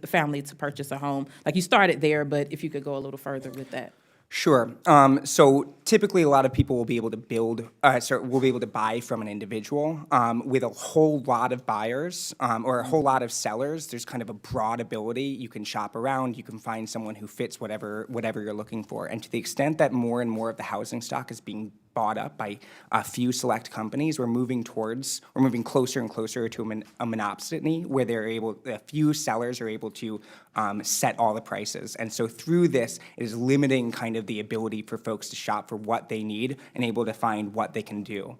family to purchase a home? Like, you started there, but if you could go a little further with that. Sure. So typically, a lot of people will be able to buy from an individual. With a whole lot of buyers or a whole lot of sellers, there's kind of a broad ability. You can shop around. You can find someone who fits whatever you're looking for. And to the extent that more and more of the housing stock is being bought up by a few select companies, we're moving closer and closer to a monopsony where a few sellers are able to set all the prices. And so through this, it is limiting kind of the ability for folks to shop for what they need and able to find what they can do.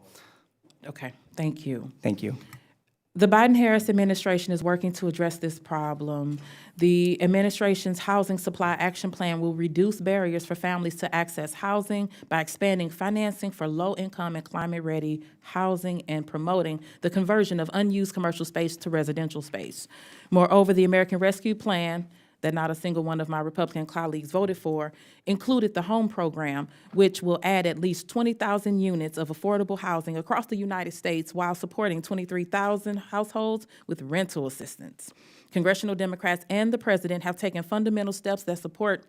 Okay, thank you. Thank you. The Biden-Harris administration is working to address this problem. The administration's Housing Supply Action Plan will reduce barriers for families to access housing by expanding financing for low-income and climate-ready housing and promoting the conversion of unused commercial space to residential space. Moreover, the American Rescue Plan, that not a single one of my Republican colleagues voted for, included the HOME program, which will add at least 20,000 units of affordable housing across the United States while supporting 23,000 households with rental assistance. Congressional Democrats and the president have taken fundamental steps that support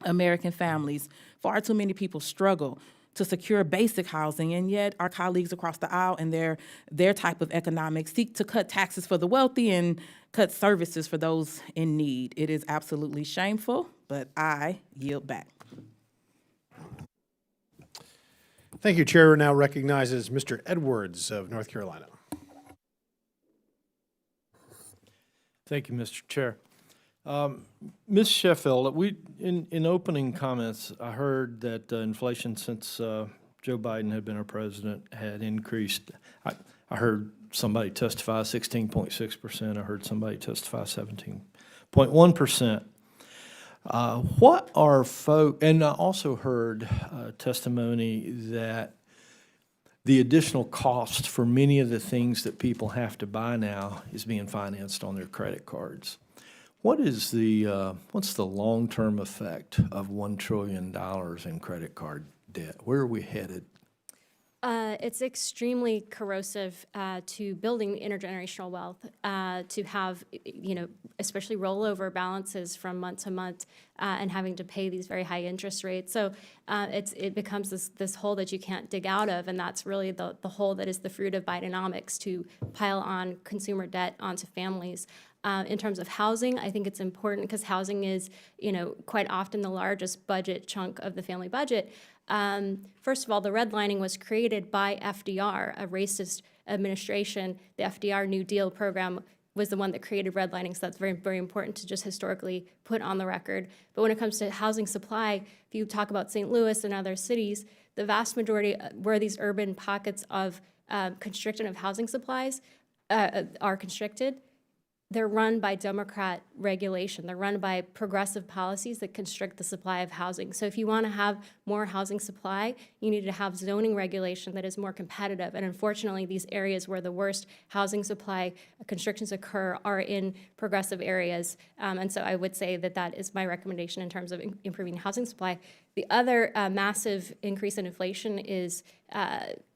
American families. Far too many people struggle to secure basic housing, and yet our colleagues across the aisle and their type of economics seek to cut taxes for the wealthy and cut services for those in need. It is absolutely shameful, but I yield back. Thank you. Chair now recognizes Mr. Edwards of North Carolina. Thank you, Mr. Chair. Ms. Sheffield, in opening comments, I heard that inflation since Joe Biden had been our president had increased. I heard somebody testify 16.6%. I heard somebody testify 17.1%. What are and I also heard testimony that the additional cost for many of the things that people have to buy now is being financed on their credit cards. What is what's the long-term effect of $1 trillion in credit card debt? Where are we headed? It's extremely corrosive to building intergenerational wealth, to have, especially rollover balances from month to month and having to pay these very high interest rates. So it becomes this hole that you can't dig out of, and that's really the hole that is the fruit of Bidenomics, to pile on consumer debt onto families. In terms of housing, I think it's important because housing is, quite often the largest budget chunk of the family budget. First of all, the redlining was created by FDR, a racist administration. The FDR New Deal program was the one that created redlining, so that's very, very important to just historically put on the record. But when it comes to housing supply, if you talk about St. Louis and other cities, the vast majority where these urban pockets of constriction of housing supplies are constricted, they're run by Democrat regulation. They're run by progressive policies that constrict the supply of housing. So if you want to have more housing supply, you need to have zoning regulation that is more competitive. And unfortunately, these areas where the worst housing supply constrictions occur are in progressive areas. And so I would say that is my recommendation in terms of improving housing supply. The other massive increase in inflation is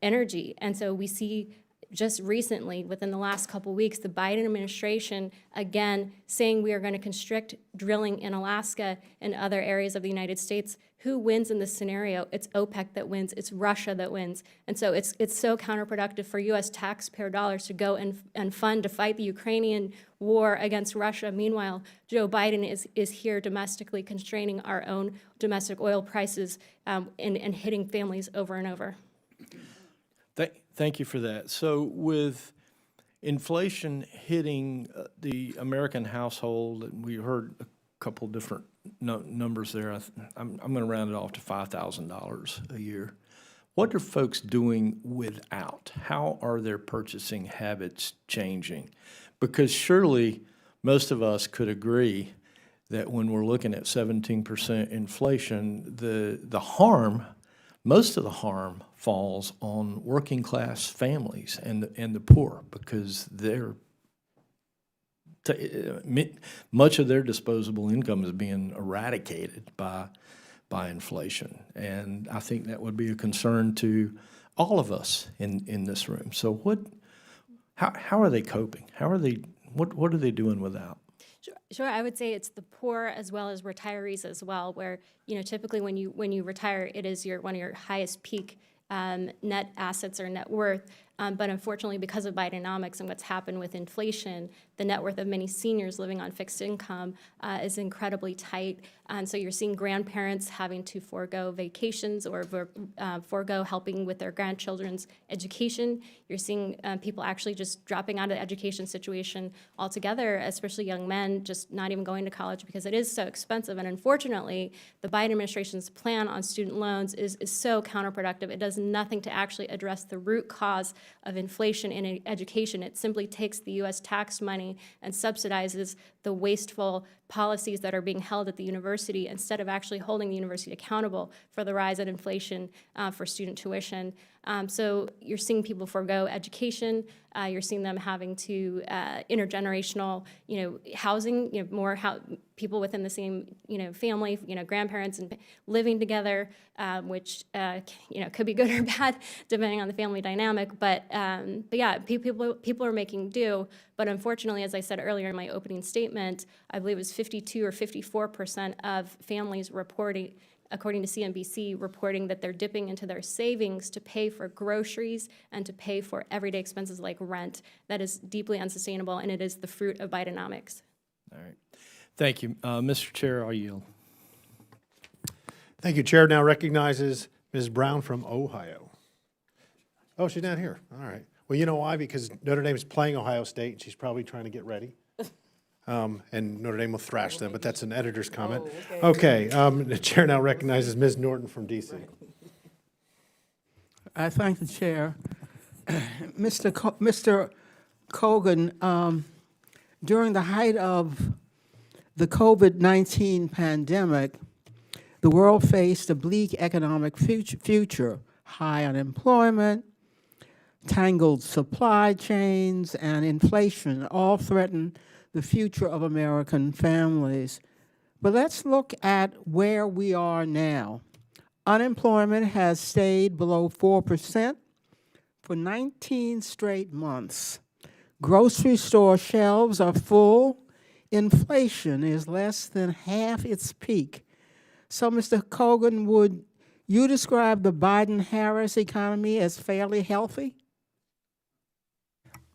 energy. And so we see just recently, within the last couple of weeks, the Biden administration, again, saying we are going to constrict drilling in Alaska and other areas of the United States. Who wins in this scenario? It's OPEC that wins. It's Russia that wins. And so it's so counterproductive for U.S. taxpayer dollars to go and fund to fight the Ukrainian war against Russia. Meanwhile, Joe Biden is here domestically constraining our own domestic oil prices and hitting families over and over. Thank you for that. So with inflation hitting the American household, and we heard a couple different numbers there. I'm going to round it off to $5,000 a year. What are folks doing without? How are their purchasing habits changing? Because surely most of us could agree that when we're looking at 17% inflation, the harm, most of the harm falls on working class families and the poor, because much of their disposable income is being eradicated by inflation. And I think that would be a concern to all of us in this room. So how are they coping? What are they doing without? Sure, I would say it's the poor as well as retirees as well, where typically when you retire, it is one of your highest peak net assets or net worth. But unfortunately, because of Bidenomics and what's happened with inflation, the net worth of many seniors living on fixed income is incredibly tight. And so you're seeing grandparents having to forego vacations or forego helping with their grandchildren's education. You're seeing people actually just dropping out of the education situation altogether, especially young men just not even going to college because it is so expensive. And unfortunately, the Biden administration's plan on student loans is so counterproductive. It does nothing to actually address the root cause of inflation in education. It simply takes the U.S. tax money and subsidizes the wasteful policies that are being held at the university instead of actually holding the university accountable for the rise in inflation for student tuition. So you're seeing people forego education. You're seeing them having to intergenerational, housing, more people within the same, family, grandparents and living together, which, could be good or bad depending on the family dynamic. But yeah, people are making do. But unfortunately, as I said earlier in my opening statement, I believe it was 52 or 54% of families reporting, according to CNBC, reporting that they're dipping into their savings to pay for groceries and to pay for everyday expenses like rent. That is deeply unsustainable, and it is the fruit of Bidenomics. All right. Thank you. Mr. Chair, I'll yield. Thank you. Chair now recognizes Ms. Brown from Ohio. Oh, she's not here. All right. Well, you know why? Because Notre Dame is playing Ohio State, and she's probably trying to get ready. And Notre Dame will thrash them, but that's an editor's comment. Okay, the chair now recognizes Ms. Norton from DC. I thank the chair. Mr. Cogan, during the height of the COVID-19 pandemic, the world faced a bleak economic future, high unemployment, tangled supply chains, and inflation all threatened the future of American families. But let's look at where we are now. Unemployment has stayed below 4% for 19 straight months. Grocery store shelves are full. Inflation is less than half its peak. So, Mr. Cogan, would you describe the Biden-Harris economy as fairly healthy?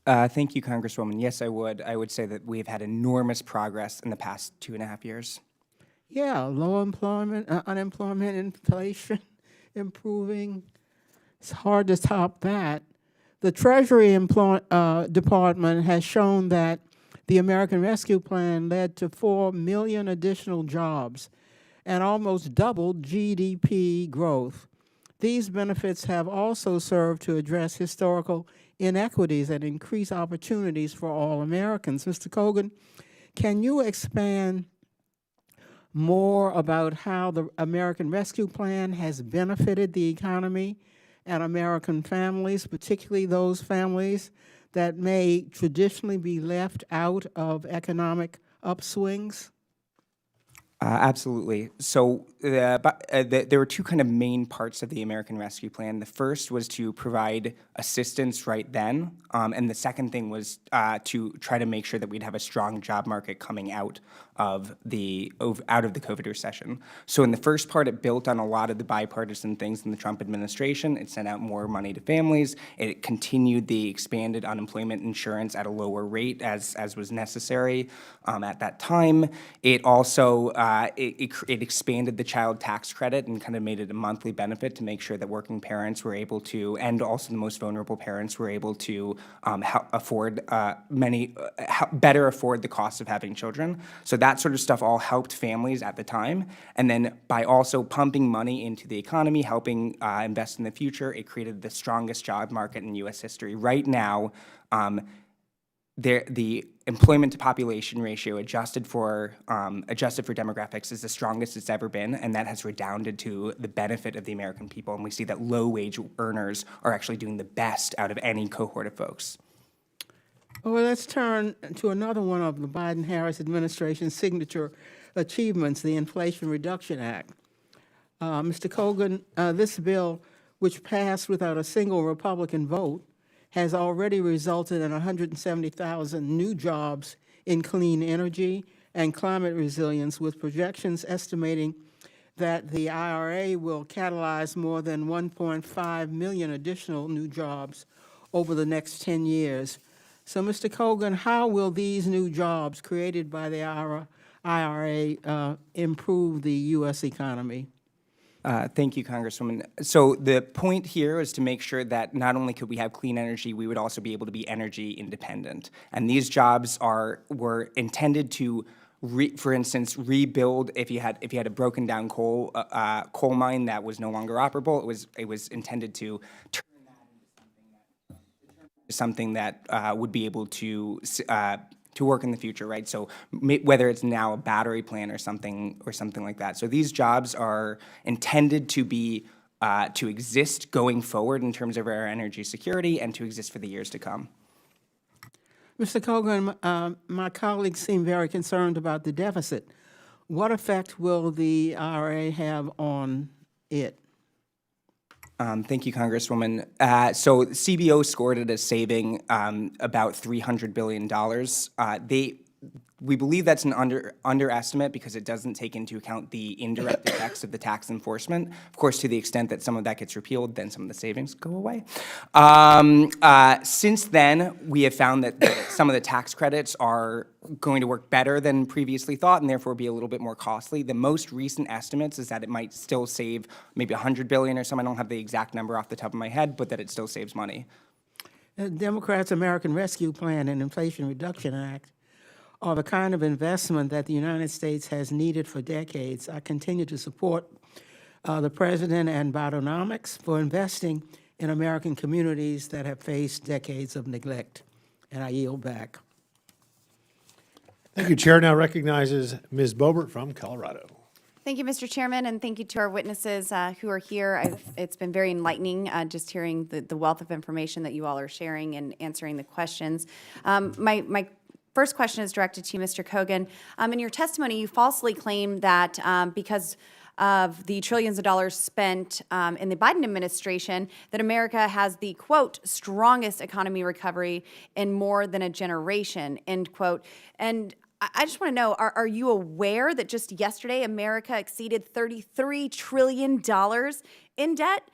Thank you, Congresswoman. Yes, I would. I would say that we've had enormous progress in the past 2.5 years. Yeah, low employment, unemployment, inflation improving. It's hard to top that. The Treasury Department has shown that the American Rescue Plan led to 4 million additional jobs and almost doubled GDP growth. These benefits have also served to address historical inequities and increase opportunities for all Americans. Mr. Cogan, can you expand more about how the American Rescue Plan has benefited the economy and American families, particularly those families that may traditionally be left out of economic upswings? Absolutely. So there were two kind of main parts of the American Rescue Plan. The first was to provide assistance right then, and the second thing was to try to make sure that we'd have a strong job market coming out of the COVID recession. So in the first part, it built on a lot of the bipartisan things in the Trump administration. It sent out more money to families. It continued the expanded unemployment insurance at a lower rate as was necessary at that time. It also it expanded the child tax credit and kind of made it a monthly benefit to make sure that working parents were able to, and also the most vulnerable parents were able to better afford the cost of having children. So that sort of stuff all helped families at the time. And then by also pumping money into the economy, helping invest in the future, it created the strongest job market in U.S. history. Right now, the employment to population ratio adjusted for demographics is the strongest it's ever been, and that has redounded to the benefit of the American people. And we see that low wage earners are actually doing the best out of any cohort of folks. Well, let's turn to another one of the Biden-Harris administration's signature achievements, the Inflation Reduction Act. Mr. Cogan, this bill, which passed without a single Republican vote, has already resulted in 170,000 new jobs in clean energy and climate resilience, with projections estimating that the IRA will catalyze more than 1.5 million additional new jobs over the next 10 years. So, Mr. Cogan, how will these new jobs created by the IRA improve the U.S. economy? Thank you, Congresswoman. So the point here is to make sure that not only could we have clean energy, we would also be able to be energy independent. And these jobs were intended to, for instance, rebuild if you had a broken down coal mine that was no longer operable. It was intended to turn that into something that would be able to work in the future, right? So whether it's now a battery plant or something like that. So these jobs are intended to be to exist going forward in terms of our energy security and to exist for the years to come. Mr. Cogan, my colleagues seem very concerned about the deficit. What effect will the IRA have on it? Thank you, Congresswoman. So CBO scored it as saving about $300 billion. We believe that's an underestimate because it doesn't take into account the indirect effects of the tax enforcement. Of course, to the extent that some of that gets repealed, then some of the savings go away. Since then, we have found that some of the tax credits are going to work better than previously thought and therefore be a little bit more costly. The most recent estimates is that it might still save maybe $100 billion or something. I don't have the exact number off the top of my head, but that it still saves money. The Democrats' American Rescue Plan and Inflation Reduction Act are the kind of investment that the United States has needed for decades. I continue to support the President and Bidenomics for investing in American communities that have faced decades of neglect. And I yield back. Thank you. Chair now recognizes Ms. Boebert from Colorado. Thank you, Mr. Chairman, and thank you to our witnesses who are here. It's been very enlightening just hearing the wealth of information that you all are sharing and answering the questions. My first question is directed to you, Mr. Kogan. In your testimony, you falsely claimed that because of the trillions of dollars spent in the Biden administration, that America has the, quote, strongest economy recovery in more than a generation, end quote. And I just want to know, are you aware that just yesterday America exceeded $33 trillion in debt?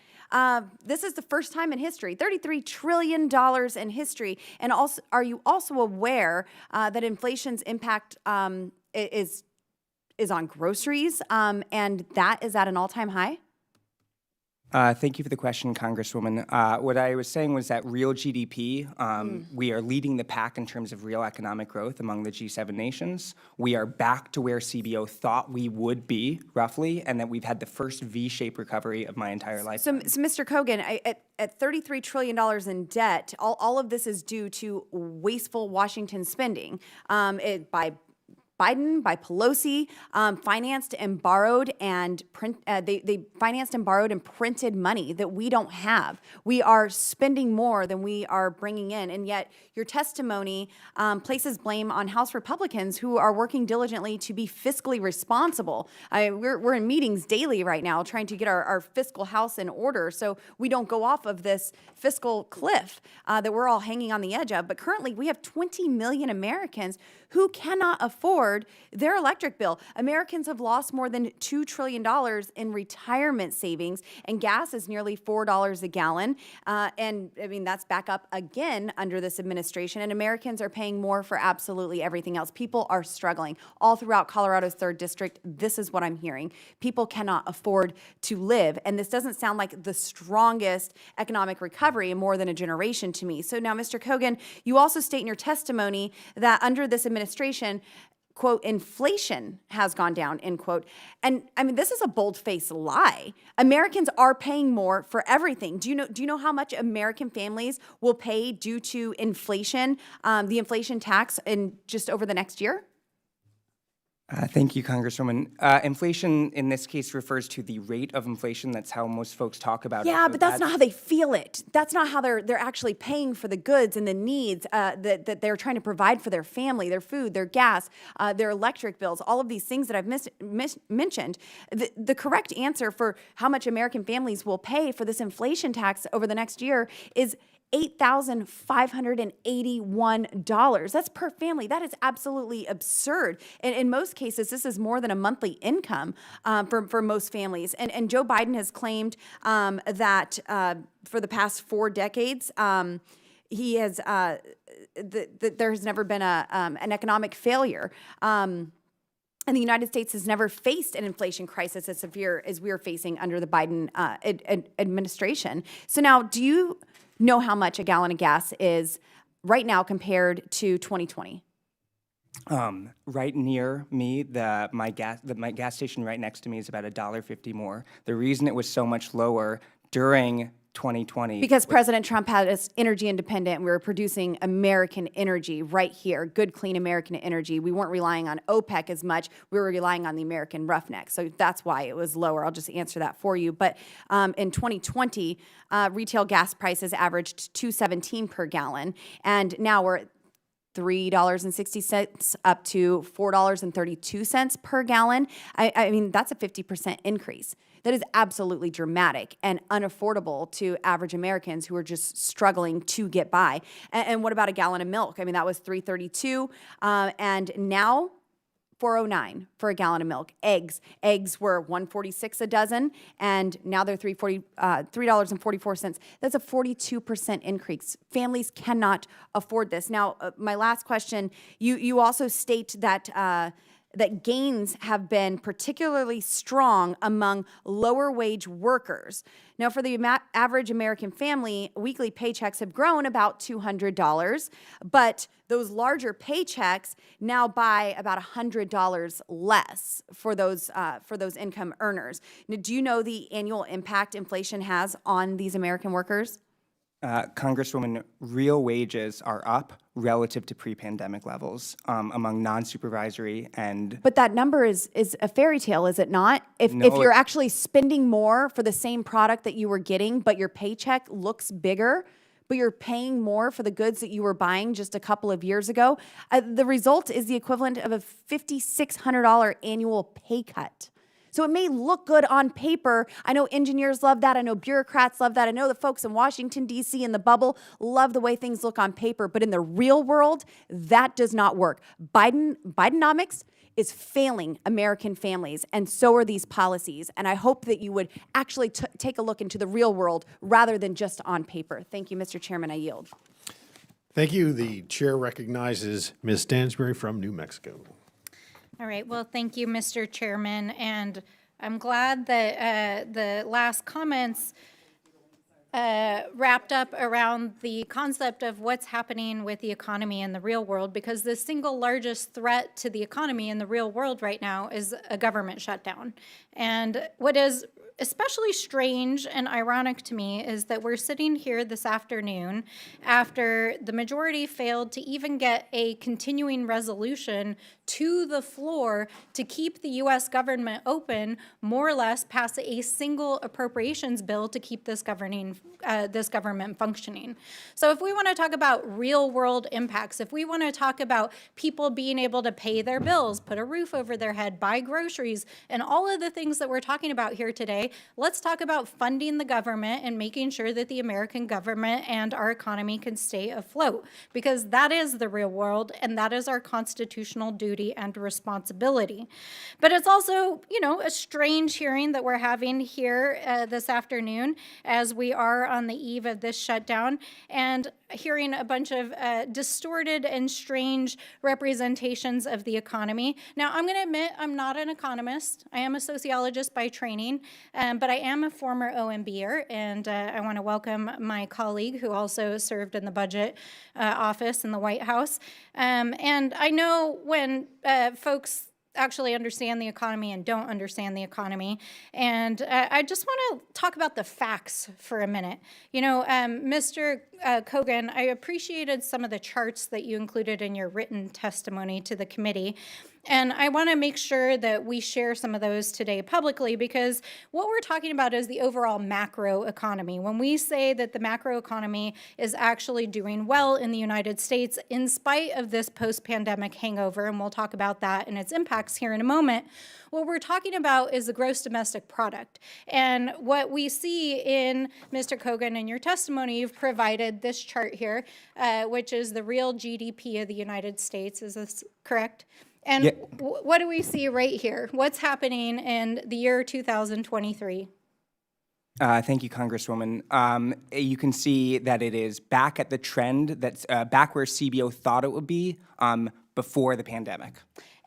This is the first time in history, $33 trillion in history. And also, are you also aware that inflation's impact is on groceries, and that is at an all-time high? Thank you for the question, Congresswoman. What I was saying was that real GDP, we are leading the pack in terms of real economic growth among the G7 nations. We are back to where CBO thought we would be, roughly, and that we've had the first V-shaped recovery of my entire life. So Mr. Kogan, at $33 trillion in debt, all of this is due to wasteful Washington spending by Biden, by Pelosi, financed and borrowed and they financed and borrowed and printed money that we don't have. We are spending more than we are bringing in, and yet your testimony places blame on House Republicans who are working diligently to be fiscally responsible. We're in meetings daily right now trying to get our fiscal house in order so we don't go off of this fiscal cliff that we're all hanging on the edge of. But currently we have 20 million Americans who cannot afford their electric bill. Americans have lost more than $2 trillion in retirement savings, and gas is nearly $4 a gallon. And I mean, that's back up again under this administration, and Americans are paying more for absolutely everything else. People are struggling. All throughout Colorado's 3rd District, this is what I'm hearing. People cannot afford to live, and this doesn't sound like the strongest economic recovery in more than a generation to me. So now, Mr. Kogan, you also state in your testimony that under this administration, quote, inflation has gone down, end quote. And I mean, this is a bold-faced lie. Americans are paying more for everything. Do you know how much American families will pay due to inflation, the inflation tax, in just over the next year? Thank you, Congresswoman. Inflation in this case refers to the rate of inflation. That's how most folks talk about it. Yeah, So but that's not how they feel it. That's not how they're actually paying for the goods and the needs that they're trying to provide for their family, their food, their gas, their electric bills, all of these things that I've mentioned. The correct answer for how much American families will pay for this inflation tax over the next year is $8,581. That's per family. That is absolutely absurd. And in most cases, this is more than a monthly income for most families. And Joe Biden has claimed that for the past 4 decades, he has there has never been an economic failure. And the United States has never faced an inflation crisis as severe as we are facing under the Biden administration. So now, do you know how much a gallon of gas is right now compared to 2020? Right near me, my gas station right next to me is about $1.50 more. The reason it was so much lower during 2020 because President Trump had us energy independent, and we were producing American energy right here, good, clean American energy. We weren't relying on OPEC as much. We were relying on the American roughneck. So that's why it was lower. I'll just answer that for you. But in 2020, retail gas prices averaged $2.17 per gallon, and now we're at $3.60 up to $4.32 per gallon. I mean, that's a 50% increase. That is absolutely dramatic and unaffordable to average Americans who are just struggling to get by. And what about a gallon of milk? I mean, that was $3.32, and now $4.09 for a gallon of milk. Eggs were $1.46 a dozen, and now they're $3.44. That's a 42% increase. Families cannot afford this. Now, my last question: you also state that that gains have been particularly strong among lower wage workers. Now, for the average American family, weekly paychecks have grown about $200, but those larger paychecks now buy about $100 less for those income earners. Now, do you know the annual impact inflation has on these American workers? Congresswoman, real wages are up relative to pre-pandemic levels among non-supervisory and... But that number is a fairy tale, is it not? If you're actually spending more for the same product that you were getting, but your paycheck looks bigger, but you're paying more for the goods that you were buying just a couple of years ago, the result is the equivalent of a $5,600 annual pay cut. So it may look good on paper. I know engineers love that. I know bureaucrats love that. I know the folks in Washington, D.C. in the bubble love the way things look on paper. But in the real world, that does not work. Bidenomics is failing American families, and so are these policies. And I hope that you would actually take a look into the real world rather than just on paper. Thank you, Mr. Chairman. I yield. Thank you. The chair recognizes Ms. Stansbury from New Mexico. All right, well, thank you, Mr. Chairman, and I'm glad that the last comments wrapped up around the concept of what's happening with the economy in the real world, because the single largest threat to the economy in the real world right now is a government shutdown. And what is especially strange and ironic to me is that we're sitting here this afternoon after the majority failed to even get a continuing resolution to the floor to keep the U.S. government open, more or less pass a single appropriations bill to keep this government functioning. So if we want to talk about real world impacts, if we want to talk about people being able to pay their bills, put a roof over their head, buy groceries, and all of the things that we're talking about here today, let's talk about funding the government and making sure that the American government and our economy can stay afloat, because that is the real world and that is our constitutional duty and responsibility. But it's also, you know, a strange hearing that we're having here this afternoon as we are on the eve of this shutdown and hearing a bunch of distorted and strange representations of the economy. Now, I'm going to admit I'm not an economist. I am a sociologist by training, but I am a former OMBer, and I want to welcome my colleague who also served in the budget office in the White House. And I know when folks actually understand the economy and don't understand the economy. And I just want to talk about the facts for a minute. You know, Mr. Kogan, I appreciated some of the charts that you included in your written testimony to the committee. And I want to make sure that we share some of those today publicly, because what we're talking about is the overall macro economy. When we say that the macro economy is actually doing well in the United States in spite of this post-pandemic hangover, and we'll talk about that and its impacts here in a moment, what we're talking about is the gross domestic product. And what we see in Mr. Kogan, in your testimony, you've provided this chart here, which is the real GDP of the United States. Is this correct? And yeah. What do we see right here? What's happening in the year 2023? Thank you, Congresswoman. You can see that it is back at the trend that's back where CBO thought it would be before the pandemic.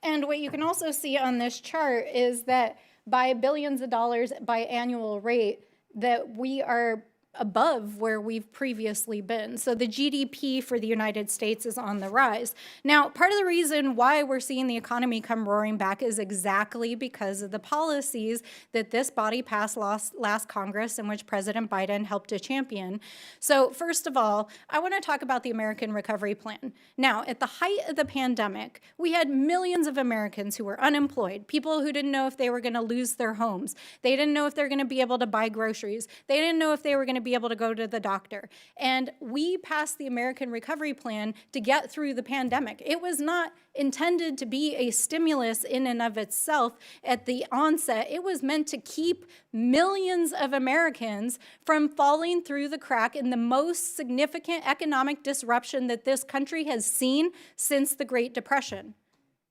And what you can also see on this chart is that by billions of dollars by annual rate, that we are above where we've previously been. So the GDP for the United States is on the rise. Now, part of the reason why we're seeing the economy come roaring back is exactly because of the policies that this body passed last Congress, in which President Biden helped to champion. So first of all, I want to talk about the American Recovery Plan. Now, at the height of the pandemic, we had millions of Americans who were unemployed, people who didn't know if they were going to lose their homes. They didn't know if they were going to be able to buy groceries. They didn't know if they were going to to be able to go to the doctor. And we passed the American Recovery Plan to get through the pandemic. It was not intended to be a stimulus in and of itself at the onset. It was meant to keep millions of Americans from falling through the crack in the most significant economic disruption that this country has seen since the Great Depression.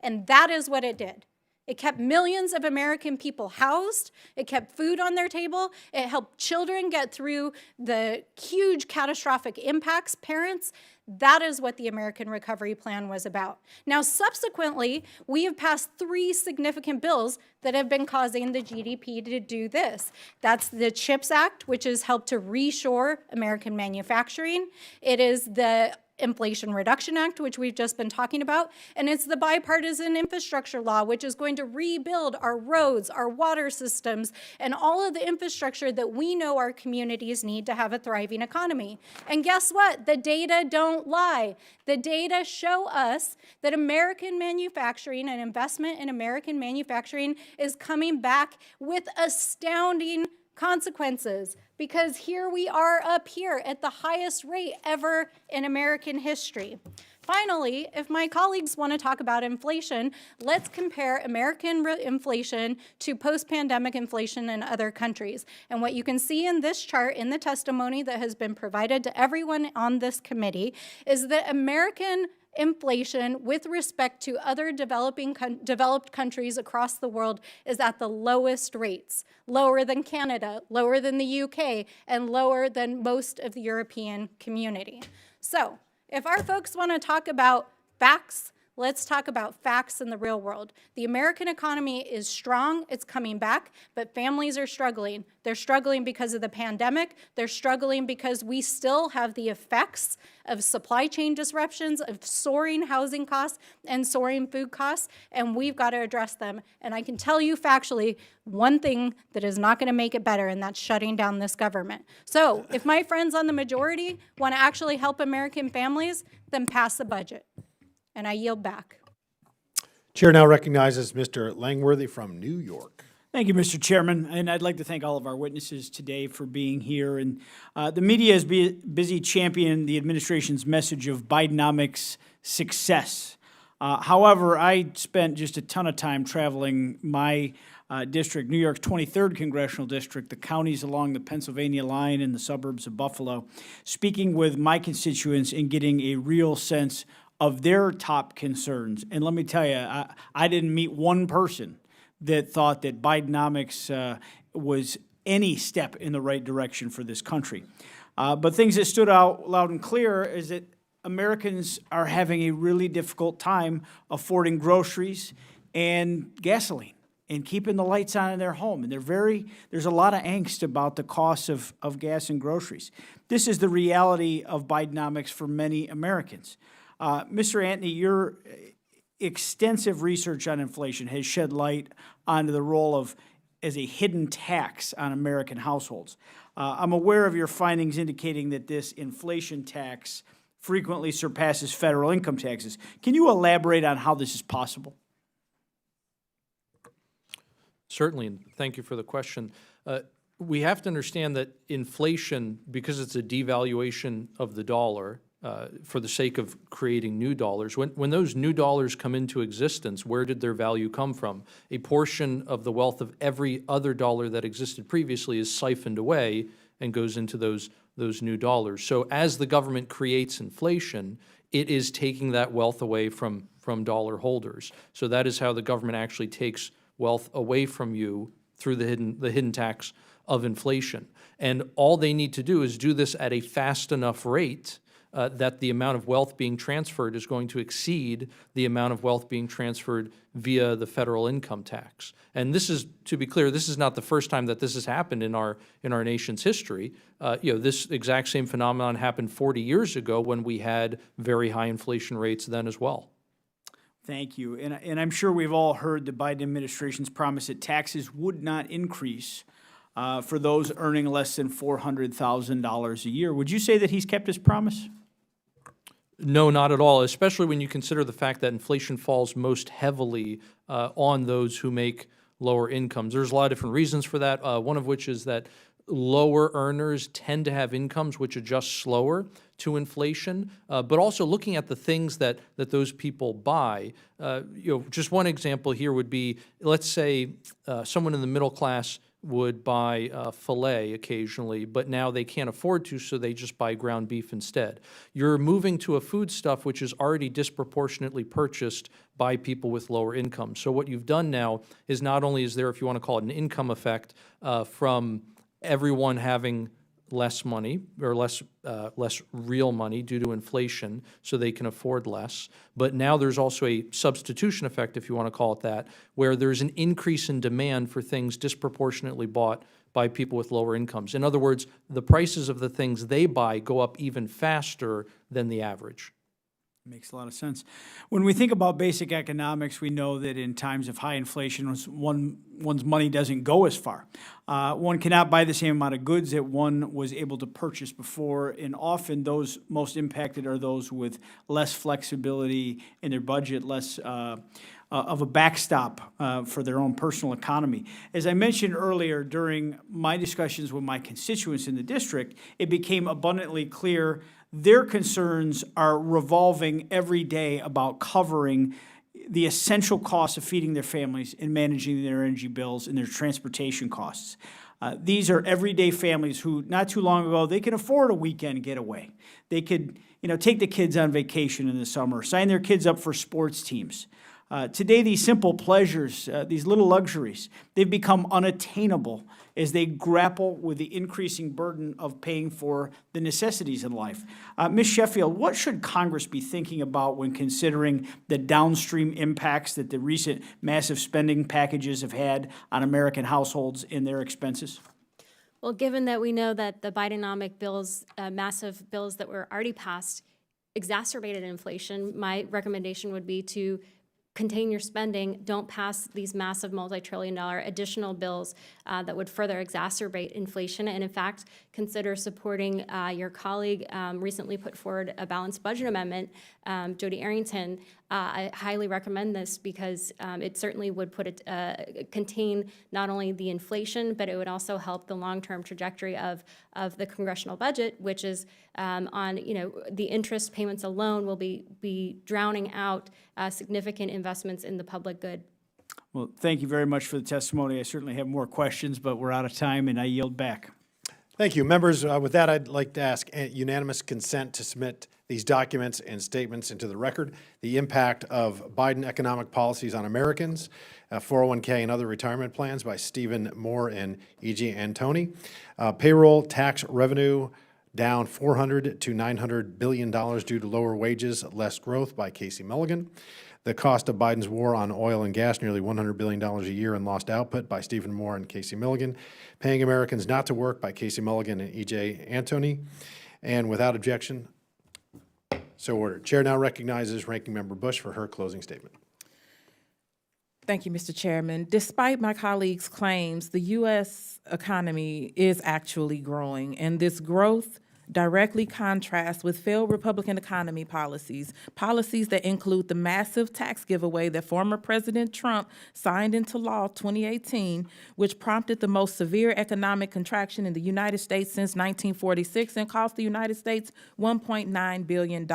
And that is what it did. It kept millions of American people housed. It kept food on their table. It helped children get through the huge catastrophic impacts, parents. That is what the American Recovery Plan was about. Now, subsequently, we have passed 3 significant bills that have been causing the GDP to do this. That's the CHIPS Act, which has helped to reshore American manufacturing. It is the Inflation Reduction Act, which we've just been talking about, and it's the bipartisan infrastructure law, which is going to rebuild our roads, our water systems, and all of the infrastructure that we know our communities need to have a thriving economy. And guess what? The data don't lie. The data show us that American manufacturing and investment in American manufacturing is coming back with astounding consequences, because here we are up here at the highest rate ever in American history. Finally, if my colleagues want to talk about inflation, let's compare American inflation to post-pandemic inflation in other countries. And what you can see in this chart, in the testimony that has been provided to everyone on this committee, is that American inflation with respect to other developed countries across the world is at the lowest rates, lower than Canada, lower than the UK, and lower than most of the European community. So if our folks want to talk about facts, let's talk about facts in the real world. The American economy is strong, it's coming back, but families are struggling. They're struggling because of the pandemic. They're struggling because we still have the effects of supply chain disruptions, of soaring housing costs and soaring food costs, and we've got to address them. And I can tell you factually, one thing that is not going to make it better, and that's shutting down this government. So if my friends on the majority want to actually help American families, then pass the budget. And I yield back. Chair now recognizes Mr. Langworthy from New York. Thank you, Mr. Chairman, and I'd like to thank all of our witnesses today for being here. And the media is busy championing the administration's message of Bidenomics success. However, I spent just a ton of time traveling my district, New York's 23rd congressional district, the counties along the Pennsylvania line and the suburbs of Buffalo, speaking with my constituents and getting a real sense of their top concerns. And let me tell you, I didn't meet one person that thought that Bidenomics was any step in the right direction for this country. But things that stood out loud and clear is that Americans are having a really difficult time affording groceries and gasoline and keeping the lights on in their home. And there's a lot of angst about the cost of gas and groceries. This is the reality of Bidenomics for many Americans. Mr. Antony, your extensive research on inflation has shed light onto the role as a hidden tax on American households. I'm aware of your findings indicating that this inflation tax frequently surpasses federal income taxes. Can you elaborate on how this is possible? Certainly, and thank you for the question. We have to understand that inflation, because it's a devaluation of the dollar, for the sake of creating new dollars. When those new dollars come into existence, where did their value come from? A portion of the wealth of every other dollar that existed previously is siphoned away and goes into those new dollars. So as the government creates inflation, it is taking that wealth away from dollar holders. So that is how the government actually takes wealth away from you through the hidden tax of inflation. And all they need to do is do this at a fast enough rate that the amount of wealth being transferred is going to exceed the amount of wealth being transferred via the federal income tax. And this is, to be clear, this is not the first time that this has happened in our nation's history. This exact same phenomenon happened 40 years ago when we had very high inflation rates then as well. Thank you. And I'm sure we've all heard the Biden administration's promise that taxes would not increase for those earning less than $400,000 a year. Would you say that he's kept his promise? No, not at all, especially when you consider the fact that inflation falls most heavily on those who make lower incomes. There's a lot of different reasons for that, one of which is that lower earners tend to have incomes which adjust slower to inflation, but also looking at the things that those people buy. Just one example here would be, let's say someone in the middle class would buy filet occasionally, but now they can't afford to, so they just buy ground beef instead. You're moving to a foodstuff which is already disproportionately purchased by people with lower incomes. So what you've done now is not only is there, if you want to call it an income effect, from everyone having less money or less real money due to inflation, so they can afford less. But now there's also a substitution effect, if you want to call it that, where there's an increase in demand for things disproportionately bought by people with lower incomes. In other words, the prices of the things they buy go up even faster than the average. Makes a lot of sense. When we think about basic economics, we know that in times of high inflation, one's money doesn't go as far. One cannot buy the same amount of goods that one was able to purchase before, and often those most impacted are those with less flexibility in their budget, less of a backstop for their own personal economy. As I mentioned earlier, during my discussions with my constituents in the district, it became abundantly clear their concerns are revolving every day about covering the essential costs of feeding their families and managing their energy bills and their transportation costs. These are everyday families who, not too long ago, they could afford a weekend getaway. They could, take the kids on vacation in the summer, sign their kids up for sports teams. Today, these simple pleasures, these little luxuries, they've become unattainable as they grapple with the increasing burden of paying for the necessities in life. Ms. Sheffield, what should Congress be thinking about when considering the downstream impacts that the recent massive spending packages have had on American households in their expenses? Well, given that we know that the Bidenomic bills, massive bills that were already passed, exacerbated inflation, my recommendation would be to contain your spending, don't pass these massive multi-trillion-dollar additional bills that would further exacerbate inflation, and in fact, consider supporting your colleague recently put forward a balanced budget amendment, Jody Arrington. I highly recommend this because it certainly would contain not only the inflation, but it would also help the long-term trajectory of the congressional budget, which is the interest payments alone will be drowning out significant investments in the public good. Well, thank you very much for the testimony. I certainly have more questions, but we're out of time, and I yield back. Thank you. Members, with that, I'd like to ask unanimous consent to submit these documents and statements into the record. The impact of Biden economic policies on Americans, 401k and other retirement plans by Stephen Moore and E.G. Antoni. Payroll tax revenue down $400 to $900 billion due to lower wages, less growth by Casey Mulligan. The cost of Biden's war on oil and gas, nearly $100 billion a year in lost output by Stephen Moore and Casey Mulligan. Paying Americans not to work by Casey Mulligan and E.J. Antoni. And without objection, so ordered. Chair now recognizes Ranking Member Bush for her closing statement. Thank you, Mr. Chairman. Despite my colleagues' claims, the U.S. economy is actually growing, and this growth directly contrasts with failed Republican economy policies that include the massive tax giveaway that former President Trump signed into law 2018, which prompted the most severe economic contraction in the United States since 1946 and cost the United States $1.9 billion.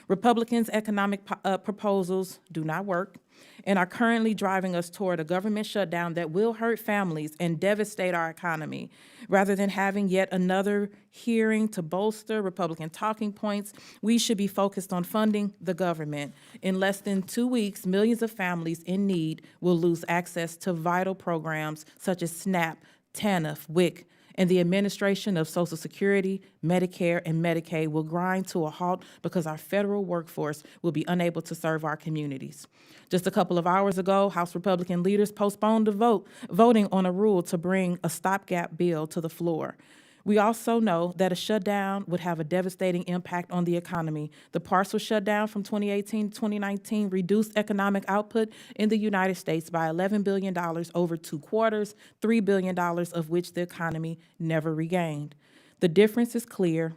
Republicans' economic proposals do not work and are currently driving us toward a government shutdown that will hurt families and devastate our economy. Rather than having yet another hearing to bolster Republican talking points, we should be focused on funding the government. In less than 2 weeks, millions of families in need will lose access to vital programs such as SNAP, TANF, WIC, and the administration of Social Security, Medicare, and Medicaid will grind to a halt because our federal workforce will be unable to serve our communities. Just a couple of hours ago, House Republican leaders postponed voting on a rule to bring a stopgap bill to the floor. We also know that a shutdown would have a devastating impact on the economy. The partial shutdown from 2018 to 2019 reduced economic output in the United States by $11 billion over 2 quarters, $3 billion of which the economy never regained. The difference is clear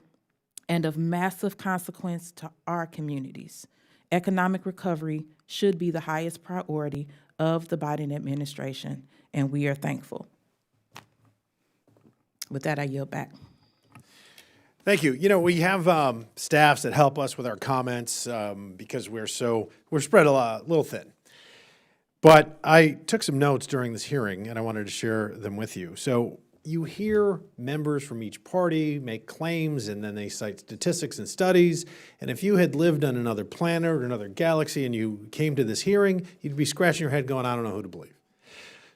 and of massive consequence to our communities. Economic recovery should be the highest priority of the Biden administration, and we are thankful. With that, I yield back. Thank you. You know, we have staffs that help us with our comments because we're spread a little thin. But I took some notes during this hearing, and I wanted to share them with you. So you hear members from each party make claims, and then they cite statistics and studies. And if you had lived on another planet or another galaxy and you came to this hearing, you'd be scratching your head going, I don't know who to believe.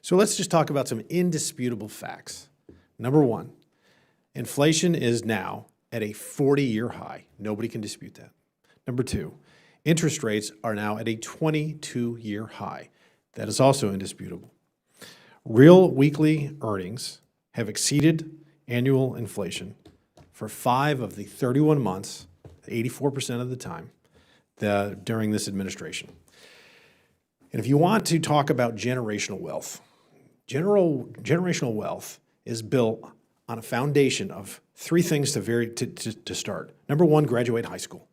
So let's just talk about some indisputable facts. Number one, inflation is now at a 40-year high. Nobody can dispute that. Number two, interest rates are now at a 22-year high. That is also indisputable. Real weekly earnings have exceeded annual inflation for 5 of the 31 months, 84% of the time, during this administration. And if you want to talk about generational wealth, generational wealth is built on a foundation of 3 things to start. Number 1, graduate high school.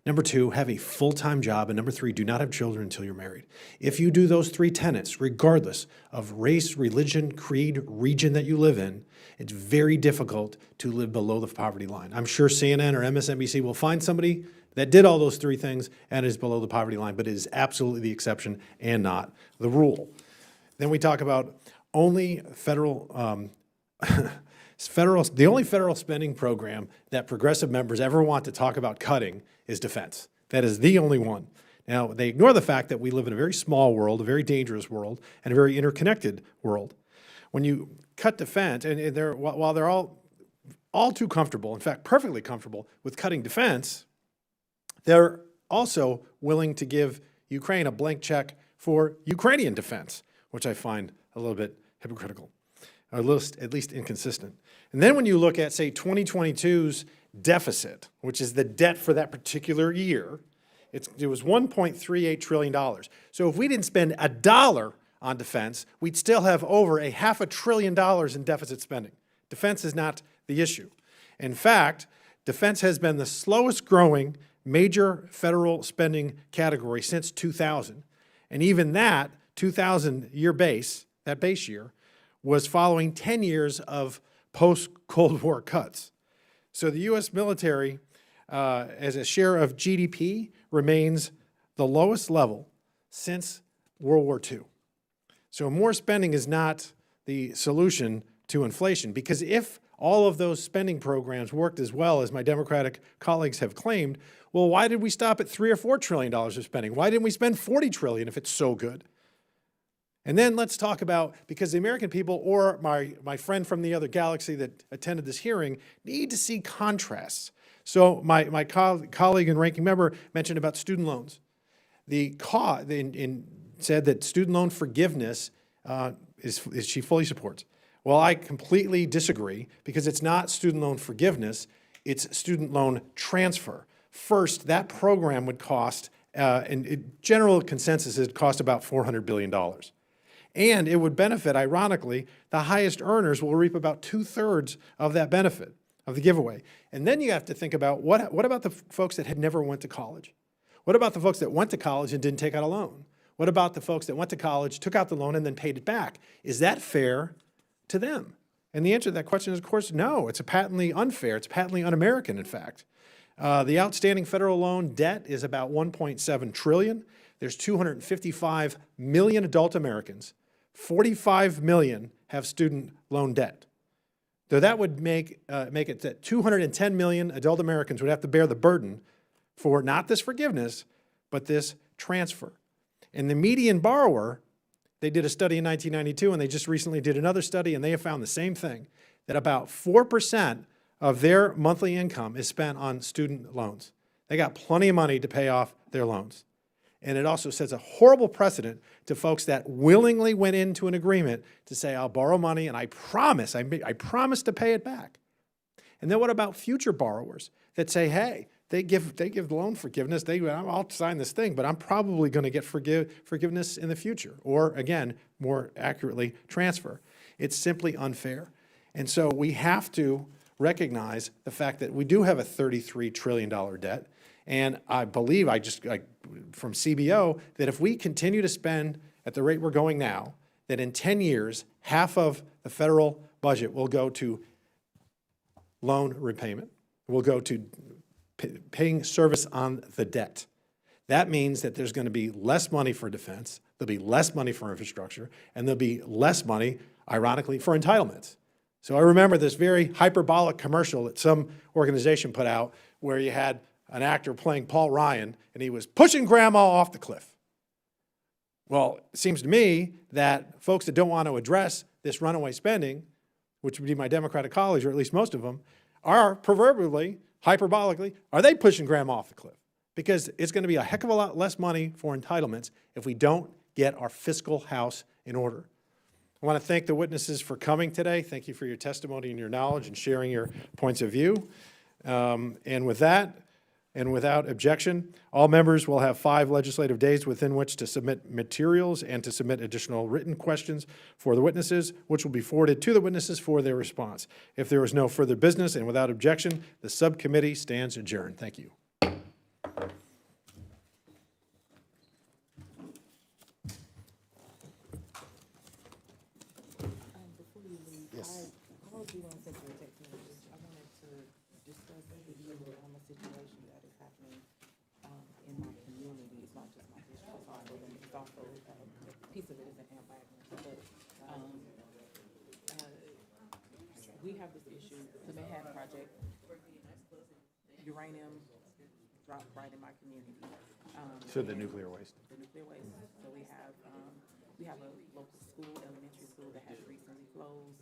Number 2, have a full-time job. And number 3, do not have children until you're married. If you do those 3 tenets, regardless of race, religion, creed, region that you live in, it's very difficult to live below the poverty line. I'm sure CNN or MSNBC will find somebody that did all those 3 things and is below the poverty line, but it is absolutely the exception and not the rule. Then we talk about only the only federal spending program that progressive members ever want to talk about cutting is defense. That is the only one. Now, they ignore the fact that we live in a very small world, a very dangerous world, and a very interconnected world. When you cut defense, and while they're all too comfortable, in fact, perfectly comfortable with cutting defense, they're also willing to give Ukraine a blank check for Ukrainian defense, which I find a little bit hypocritical, or at least inconsistent. And then when you look at, say, 2022's deficit, which is the debt for that particular year, it was $1.38 trillion. So if we didn't spend $1 on defense, we'd still have over $500 billion in deficit spending. Defense is not the issue. In fact, defense has been the slowest growing major federal spending category since 2000. And even that 2000 year base, that base year, was following 10 years of post-Cold War cuts. So the U.S. military, as a share of GDP, remains the lowest level since World War II. So more spending is not the solution to inflation, because if all of those spending programs worked as well as my Democratic colleagues have claimed, well, why did we stop at $3 or $4 trillion of spending? Why didn't we spend $40 trillion if it's so good? And then let's talk about, because the American people, or my friend from the other galaxy that attended this hearing, need to see contrasts. So my colleague and ranking member mentioned about student loans. Said that student loan forgiveness she fully supports. Well, I completely disagree, because it's not student loan forgiveness, it's student loan transfer. First, that program would cost, general consensus is it cost about $400 billion. And it would benefit, ironically, the highest earners will reap about 2/3 of that benefit, of the giveaway. And then you have to think about, what about the folks that had never went to college? What about the folks that went to college and didn't take out a loan? What about the folks that went to college, took out the loan, and then paid it back? Is that fair to them? And the answer to that question is, of course, no. It's patently unfair. It's patently un-American, in fact. The outstanding federal loan debt is about $1.7 trillion. There's 255 million adult Americans. 45 million have student loan debt. So that would make it that 210 million adult Americans would have to bear the burden for not this forgiveness, but this transfer. And the median borrower, they did a study in 1992, and they just recently did another study, and they have found the same thing, that about 4% of their monthly income is spent on student loans. They got plenty of money to pay off their loans. And it also sets a horrible precedent to folks that willingly went into an agreement to say, I'll borrow money and I promise to pay it back. And then what about future borrowers that say, hey, they give loan forgiveness, I'll sign this thing, but I'm probably going to get forgiveness in the future, or again, more accurately, transfer. It's simply unfair. And so we have to recognize the fact that we do have a $33 trillion debt. And I believe, from CBO, that if we continue to spend at the rate we're going now, that in 10 years, half of the federal budget will go to loan repayment. Will go to paying service on the debt. That means that there's going to be less money for defense, there'll be less money for infrastructure, and there'll be less money, ironically, for entitlements. So I remember this very hyperbolic commercial that some organization put out where you had an actor playing Paul Ryan, and he was pushing grandma off the cliff. Well, it seems to me that folks that don't want to address this runaway spending, which would be my Democratic colleagues, or at least most of them, are proverbially, hyperbolically, are they pushing grandma off the cliff? Because it's going to be a heck of a lot less money for entitlements if we don't get our fiscal house in order. I want to thank the witnesses for coming today. Thank you for your testimony and your knowledge and sharing your points of view. And with that, and without objection, all members will have 5 legislative days within which to submit materials and to submit additional written questions for the witnesses, which will be forwarded to the witnesses for their response. If there is no further business and without objection, the subcommittee stands adjourned. Thank you. We have this issue, the Manhattan Project, uranium dropped right in my community. So the nuclear waste. The nuclear waste. So we have a local school, elementary school that has recently closed.